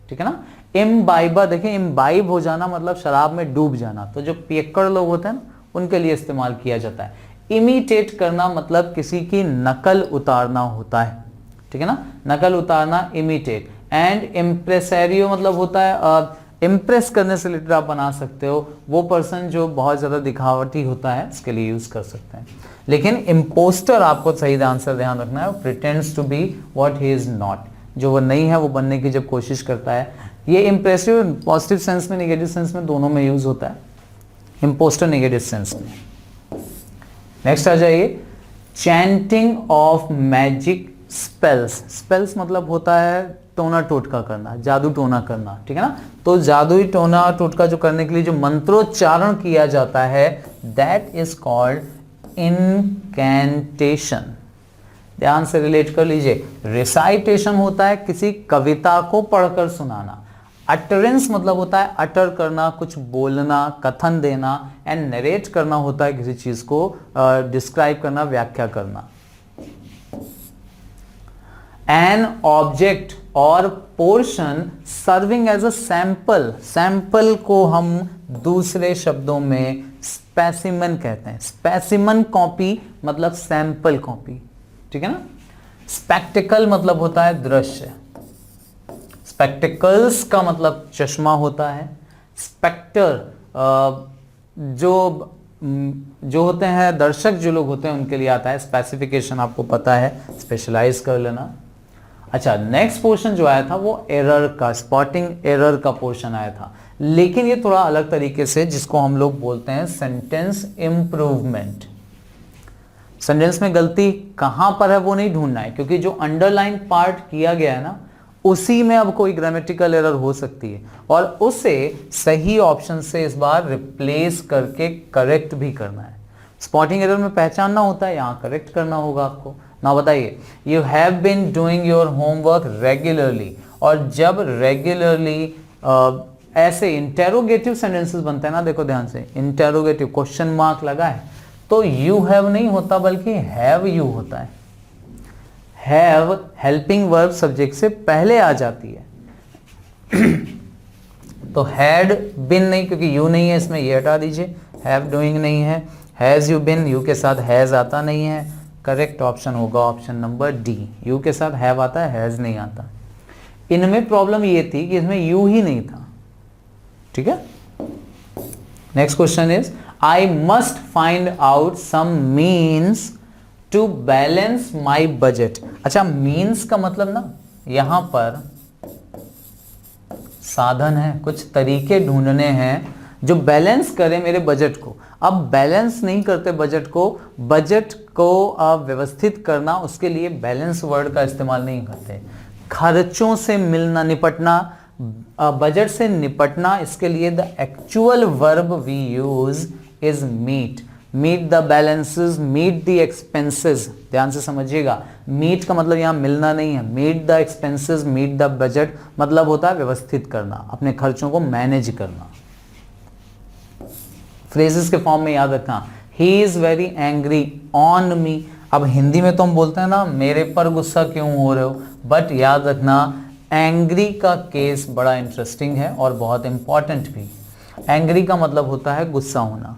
ठीक है ना। इम्बाइबर, देखिए इम्बाइब हो जाना मतलब शराब में डूब जाना, तो जो पियक्कड़ लोग होते हैं ना उनके लिए इस्तेमाल किया जाता है। इमिटेट करना मतलब किसी की नकल उतारना होता है, ठीक है ना, नकल उतारना, इमिटेट। एंड इम्प्रेसरियो मतलब होता है इम्प्रेस करने से रिलेटेड आप बना सकते हो, वो पर्सन जो बहुत ज्यादा दिखावटी होता है इसके लिए यूज कर सकते हैं। लेकिन इम्पोस्टर आपको सही आंसर ध्यान रखना है, pretends to be what he is not, जो वो नहीं है वो बनने की जब कोशिश करता है। ये इम्प्रेसिव पॉजिटिव सेंस में, नेगेटिव सेंस में, दोनों में यूज होता है, इम्पोस्टर नेगेटिव सेंस में। नेक्स्ट आ जाइए, chanting of magic spells. Spells मतलब होता है टोना टोटका करना, जादू टोना करना, ठीक है ना। तो जादुई टोना टोटका जो करने के लिए जो मंत्रोच्चारण किया जाता है, दैट इज कॉल्ड इनकैंटेशन। ध्यान से रिलेट कर लीजिए, रिसाइटेशन होता है किसी कविता को पढ़कर सुनाना, अटरेंस मतलब होता है अटर करना, कुछ बोलना, कथन देना, एंड नरेट करना होता है किसी चीज को डिस्क्राइब करना, व्याख्या करना। An object or portion serving as a sample, sample को हम दूसरे शब्दों में स्पेसिमन कहते हैं। स्पेसिमन कॉपी मतलब सैंपल कॉपी, ठीक है ना। स्पेक्टिकल मतलब होता है दृश्य, स्पेक्टिकल्स का मतलब चश्मा होता है। स्पेक्टर जो होते हैं दर्शक, जो लोग होते हैं उनके लिए आता है। स्पेसिफिकेशन आपको पता है, स्पेशलाइज कर लेना। अच्छा, नेक्स्ट पोर्शन जो आया था वो एरर का, स्पॉटिंग एरर का पोर्शन आया था, लेकिन ये थोड़ा अलग तरीके से, जिसको हम लोग बोलते हैं सेंटेंस इंप्रूवमेंट। सेंटेंस में गलती कहां पर है वो नहीं ढूंढना है, क्योंकि जो अंडरलाइन पार्ट किया गया है ना, उसी में अब कोई ग्रामेटिकल एरर हो सकती है, और उसे सही ऑप्शन से इस बार रिप्लेस करके करेक्ट भी करना है। स्पॉटिंग एरर में पहचानना होता है, यहां करेक्ट करना होगा आपको ना। बताइए, you have been doing your homework regularly, और जब रेगुलरली ऐसे इंटेरोगेटिव सेंटेंसेस बनते हैं ना, देखो ध्यान से, इंटेरोगेटिव क्वेश्चन मार्क लगा है तो यू हैव नहीं होता बल्कि हैव यू होता है। हैव हेल्पिंग वर्ब सब्जेक्ट से पहले आ जाती है तो हैड बिन नहीं, क्योंकि यू नहीं है इसमें, ये हटा दीजिए। हैव डूइंग नहीं है, हैज यू बिन, यू के साथ हैज आता नहीं है, करेक्ट ऑप्शन होगा ऑप्शन नंबर डी। यू के साथ हैव आता है, हैज नहीं आता। इनमें प्रॉब्लम ये थी कि इसमें यू ही नहीं था, ठीक है। Next question is, I must find out some means to balance my budget. अच्छा, मीन्स का मतलब ना यहां पर साधन है, कुछ तरीके ढूंढने हैं जो बैलेंस करे मेरे बजट को। अब बैलेंस नहीं करते बजट को व्यवस्थित करना, उसके लिए बैलेंस वर्ड का इस्तेमाल नहीं करते। खर्चों से मिलना, निपटना, बजट से निपटना, इसके लिए the actual verb we use is meet. Meet the balances, meet the expenses, ध्यान से समझिएगा। मीट का मतलब यहाँ मिलना नहीं है। Meet the expenses, meet the budget मतलब होता है व्यवस्थित करना, अपने खर्चों को मैनेज करना। फ्रेजेस के फॉर्म में याद रखना, he is very angry on me. अब हिंदी में तो हम बोलते हैं ना मेरे पर गुस्सा क्यों हो रहे हो, बट याद रखना एंग्री का केस बड़ा इंटरेस्टिंग है और बहुत इंपॉर्टेंट भी। एंग्री का मतलब होता है गुस्सा होना।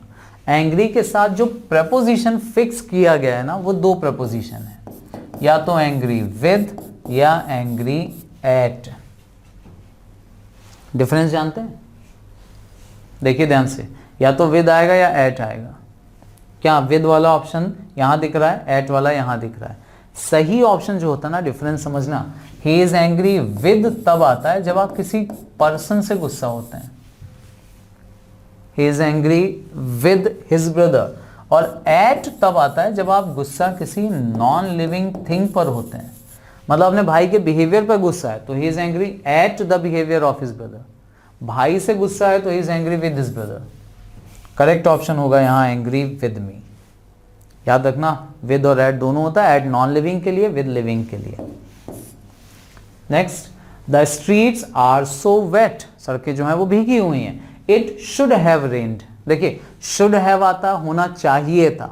एंग्री के साथ जो प्रपोजिशन फिक्स किया गया है ना वो दो प्रपोजिशन है, या तो एंग्री विद या एंग्री एट। डिफरेंस जानते हैं? देखिए ध्यान से, या तो विद आएगा या एट आएगा। क्या विद वाला ऑप्शन यहां दिख रहा है, एट वाला यहां दिख रहा है। सही ऑप्शन जो होता है ना, डिफरेंस समझना, ही इज एंग्री विद तब आता है जब आप किसी पर्सन से गुस्सा होते हैं। He is angry with his brother. और एट तब आता है जब आप गुस्सा किसी नॉन लिविंग थिंग पर होते हैं। मतलब अपने भाई के बिहेवियर पर गुस्सा है तो he is angry at the behaviour of his brother. भाई से गुस्सा है तो he is angry with his brother. Correct option होगा यहाँ एंग्री विद मी। याद रखना विद और एट दोनों होता है, एट नॉन लिविंग के लिए, विद लिविंग के लिए। Next, the streets are so wet, सड़कें जो हैं वो भीगी हुई हैं। इट शुड हैव रेन्ड, देखिए शुड हैव आता, होना चाहिए था,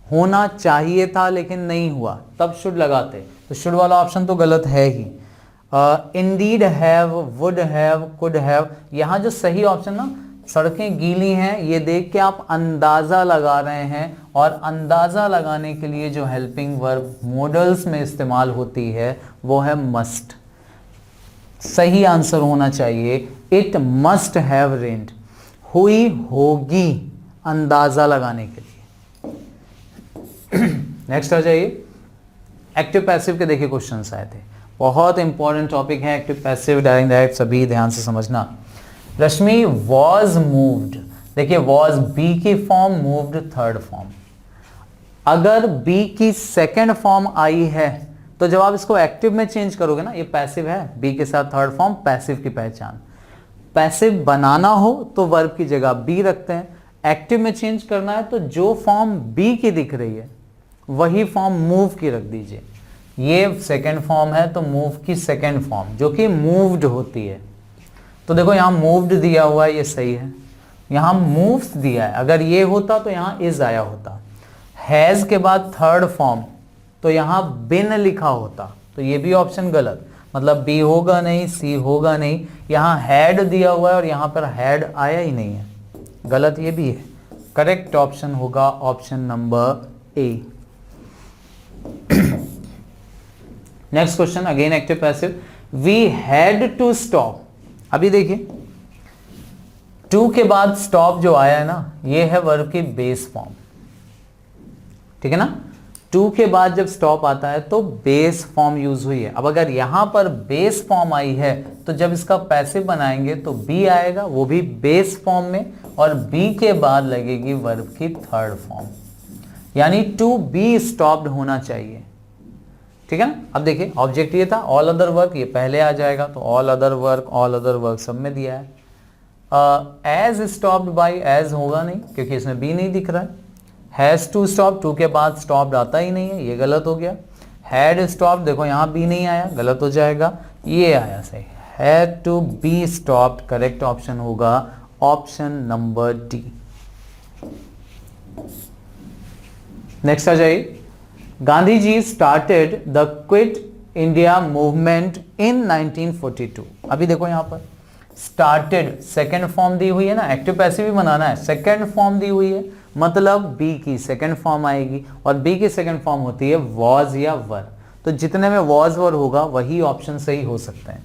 होना चाहिए था लेकिन नहीं हुआ, तब शुड लगाते, तो शुड वाला ऑप्शन तो गलत है ही। Indeed have, would have, could have, यहाँ जो सही ऑप्शन ना, सड़कें गीली हैं ये देख के आप अंदाजा लगा रहे हैं, और अंदाजा लगाने के लिए जो हेल्पिंग वर्ब मॉडल्स में इस्तेमाल होती है वो है मस्ट। सही आंसर होना चाहिए इट मस्ट हैव रेन्ड, हुई होगी अंदाजा लगाने के लिए। नेक्स्ट आ जाइए, एक्टिव पैसिव के देखिए क्वेश्चंस आए थे, बहुत इंपॉर्टेंट टॉपिक है एक्टिव पैसिव, डायरेक्ट सभी ध्यान से समझना। रश्मि वॉज मूव्ड, देखिए वॉज बी की फॉर्म, मूव्ड थर्ड फॉर्म। अगर बी की सेकेंड फॉर्म आई है तो जब आप इसको एक्टिव में चेंज करोगे ना, ये पैसिव है, बी के साथ थर्ड फॉर्म, पैसिव की पहचान। पैसिव बनाना हो तो वर्ब की जगह बी रखते हैं, एक्टिव में चेंज करना है तो जो फॉर्म बी की दिख रही है वही फॉर्म मूव की रख दीजिए। ये सेकेंड फॉर्म है तो मूव की सेकेंड फॉर्म जो कि मूव्ड होती है। तो देखो यहाँ मूव्ड दिया हुआ है, ये सही है, यहाँ मूव्स दिया है, अगर ये होता तो यहाँ इज आया होता। हैज के बाद थर्ड फॉर्म तो यहाँ बिन लिखा होता, तो ये भी ऑप्शन गलत, मतलब बी होगा नहीं, सी होगा नहीं, यहाँ हैड दिया हुआ है और यहाँ पर हैड आया ही नहीं है, गलत ये भी है। करेक्ट ऑप्शन होगा option number A. Next question, again active passive, we had to stop. अभी देखिए टू के बाद स्टॉप जो आया है ना, ये है वर्ब की बेस फॉर्म, ठीक है ना। टू के बाद जब स्टॉप आता है तो बेस फॉर्म यूज हुई है। अब अगर यहां पर बेस फॉर्म आई है तो जब इसका पैसिव बनाएंगे तो बी आएगा, वो भी बेस फॉर्म में, और बी के बाद लगेगी वर्ब की थर्ड फॉर्म, यानी टू बी स्टॉप्ड होना चाहिए, ठीक है ना। अब देखिए ऑब्जेक्ट ये था, ऑल अदर वर्क, ये पहले आ जाएगा, तो ऑल अदर वर्क सब में दिया है। एज स्टॉप्ड बाई, एज होगा नहीं क्योंकि इसमें बी नहीं दिख रहा है। हैज टू स्टॉप, टू के बाद स्टॉप्ड आता ही नहीं है, ये गलत हो गया। हैड स्टॉप्ड, देखो यहाँ बी नहीं आया, गलत हो जाएगा, ये आया सही, had to be stopped. Correct option होगा ऑप्शन नंबर डी। नेक्स्ट आ जाइए, Gandhi ji started the quit India movement in 1942। अभी देखो यहां पर स्टार्टेड सेकेंड फॉर्म दी हुई है ना, एक्टिव पैसिव भी बनाना है, सेकेंड फॉर्म दी हुई है, मतलब बी की सेकेंड फॉर्म आएगी, और बी की सेकेंड फॉर्म होती है वॉज या वर, तो जितने में वॉज वर होगा वही ऑप्शन सही हो सकते हैं।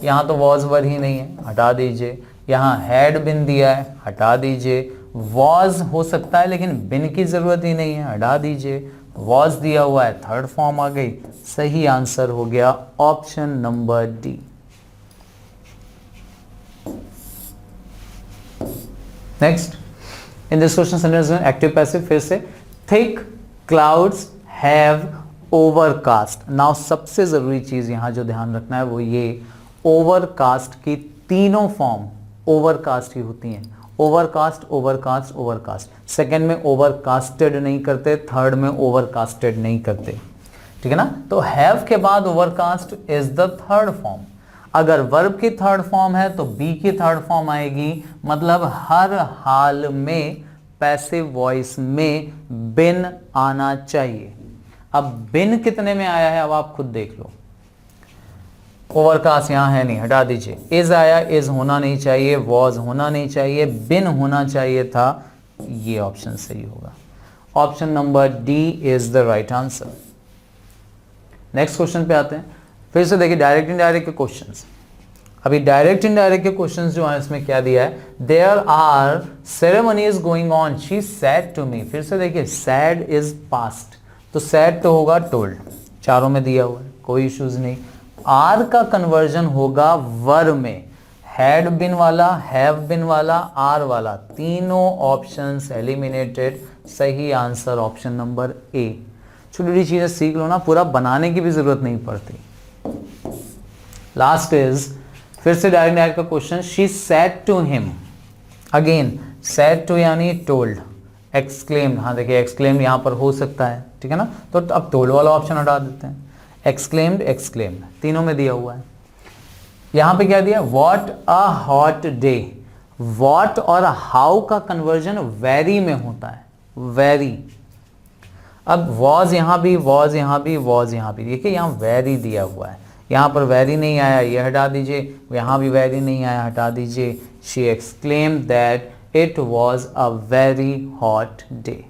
यहाँ तो वॉज वर ही नहीं है, हटा दीजिए। यहाँ हैड बिन दिया है, हटा दीजिए। वॉज हो सकता है लेकिन बिन की जरूरत ही नहीं है, हटा दीजिए। वॉज दिया हुआ है, थर्ड फॉर्म आ गई, सही आंसर हो गया option number D. Next, in this question sentence में एक्टिव पैसिव फिर से, thick clouds have overcast. Now सबसे जरूरी चीज यहां जो ध्यान रखना है वो ये, ओवरकास्ट की तीनों फॉर्म ओवरकास्ट ही होती हैं। Overcast, overcast, overcast. सेकंड में ओवरकास्टेड नहीं करते, थर्ड में ओवरकास्टेड नहीं करते, ठीक है ना। तो हैव के बाद overcast is the third form. अगर वर्ब की थर्ड फॉर्म है तो बी की थर्ड फॉर्म आएगी, मतलब हर हाल में पैसिव वॉइस में बिन आना चाहिए। अब बिन कितने में आया है अब आप खुद देख लो। ओवरकास्ट यहां है नहीं, हटा दीजिए। इज आया, इज होना नहीं चाहिए, वॉज होना नहीं चाहिए, बिन होना चाहिए था। ये ऑप्शन सही होगा। Option number D is the right answer. Next question पे आते हैं। फिर से देखिए डायरेक्ट इनडायरेक्ट के क्वेश्चंस। अभी डायरेक्ट इनडायरेक्ट के क्वेश्चंस जो है इसमें क्या दिया है, there are ceremonies going on, she said to me. फिर से देखिए सैड इज पास्ट, तो सैड तो होगा टोल्ड, चारों में दिया हुआ है, कोई इश्यूज नहीं। आर का कन्वर्जन होगा वर में, हैड बिन वाला, हैव बिन वाला, आर वाला, तीनों ऑप्शंस एलिमिनेटेड। सही आंसर ऑप्शन नंबर ए। छोटी छोटी चीजें सीख लो ना, पूरा बनाने की भी जरूरत नहीं पड़ती। लास्ट इज फिर से डायरेक्ट डायरेक्ट का question, she said to him. Again said to यानी टोल्ड, एक्सक्लेम्ड, हाँ देखिए एक्सक्लेम्ड यहां पर हो सकता है, ठीक है ना। तो अब टोल्ड वाला ऑप्शन हटा देते हैं। एक्सक्लेम्ड, एक्सक्लेम्ड तीनों में दिया हुआ है। यहां पे क्या दिया, what a hot day. What और हाउ का कन्वर्जन वेरी में होता है, वेरी। अब वॉज यहां भी, वॉज यहां भी, वॉज यहां भी, देखिए यहां वेरी दिया हुआ है, यहां पर वेरी नहीं आया, ये हटा दीजिए। यहां भी वेरी नहीं आया, हटा दीजिए। She exclaimed that it was a very hot day.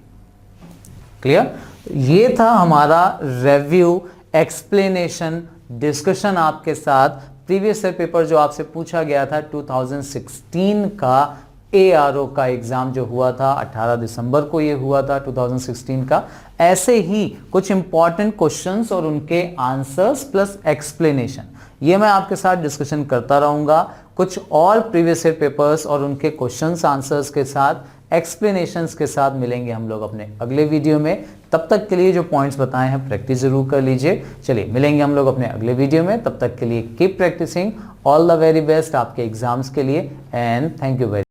Clear. ये था हमारा रिव्यू, एक्सप्लेनेशन, डिस्कशन आपके साथ। प्रीवियस ईयर पेपर जो आपसे पूछा गया था 2016 का ARO का एग्जाम जो हुआ था 18 दिसंबर को ये हुआ था 2016 का। ऐसे ही कुछ इंपॉर्टेंट क्वेश्चंस और उनके आंसर्स प्लस एक्सप्लेनेशन, ये मैं आपके साथ डिस्कशन करता रहूंगा। कुछ और प्रीवियस ईयर पेपर्स और उनके क्वेश्चंस आंसर्स के साथ, एक्सप्लेनेशंस के साथ मिलेंगे हम लोग अपने अगले वीडियो में। तब तक के लिए जो पॉइंट्स बताए हैं प्रैक्टिस जरूर कर लीजिए। चलिए मिलेंगे हम लोग अपने अगले वीडियो में, तब तक के लिए keep practising. All the very best आपके एग्जाम्स के लिए एंड थैंक यू वेरी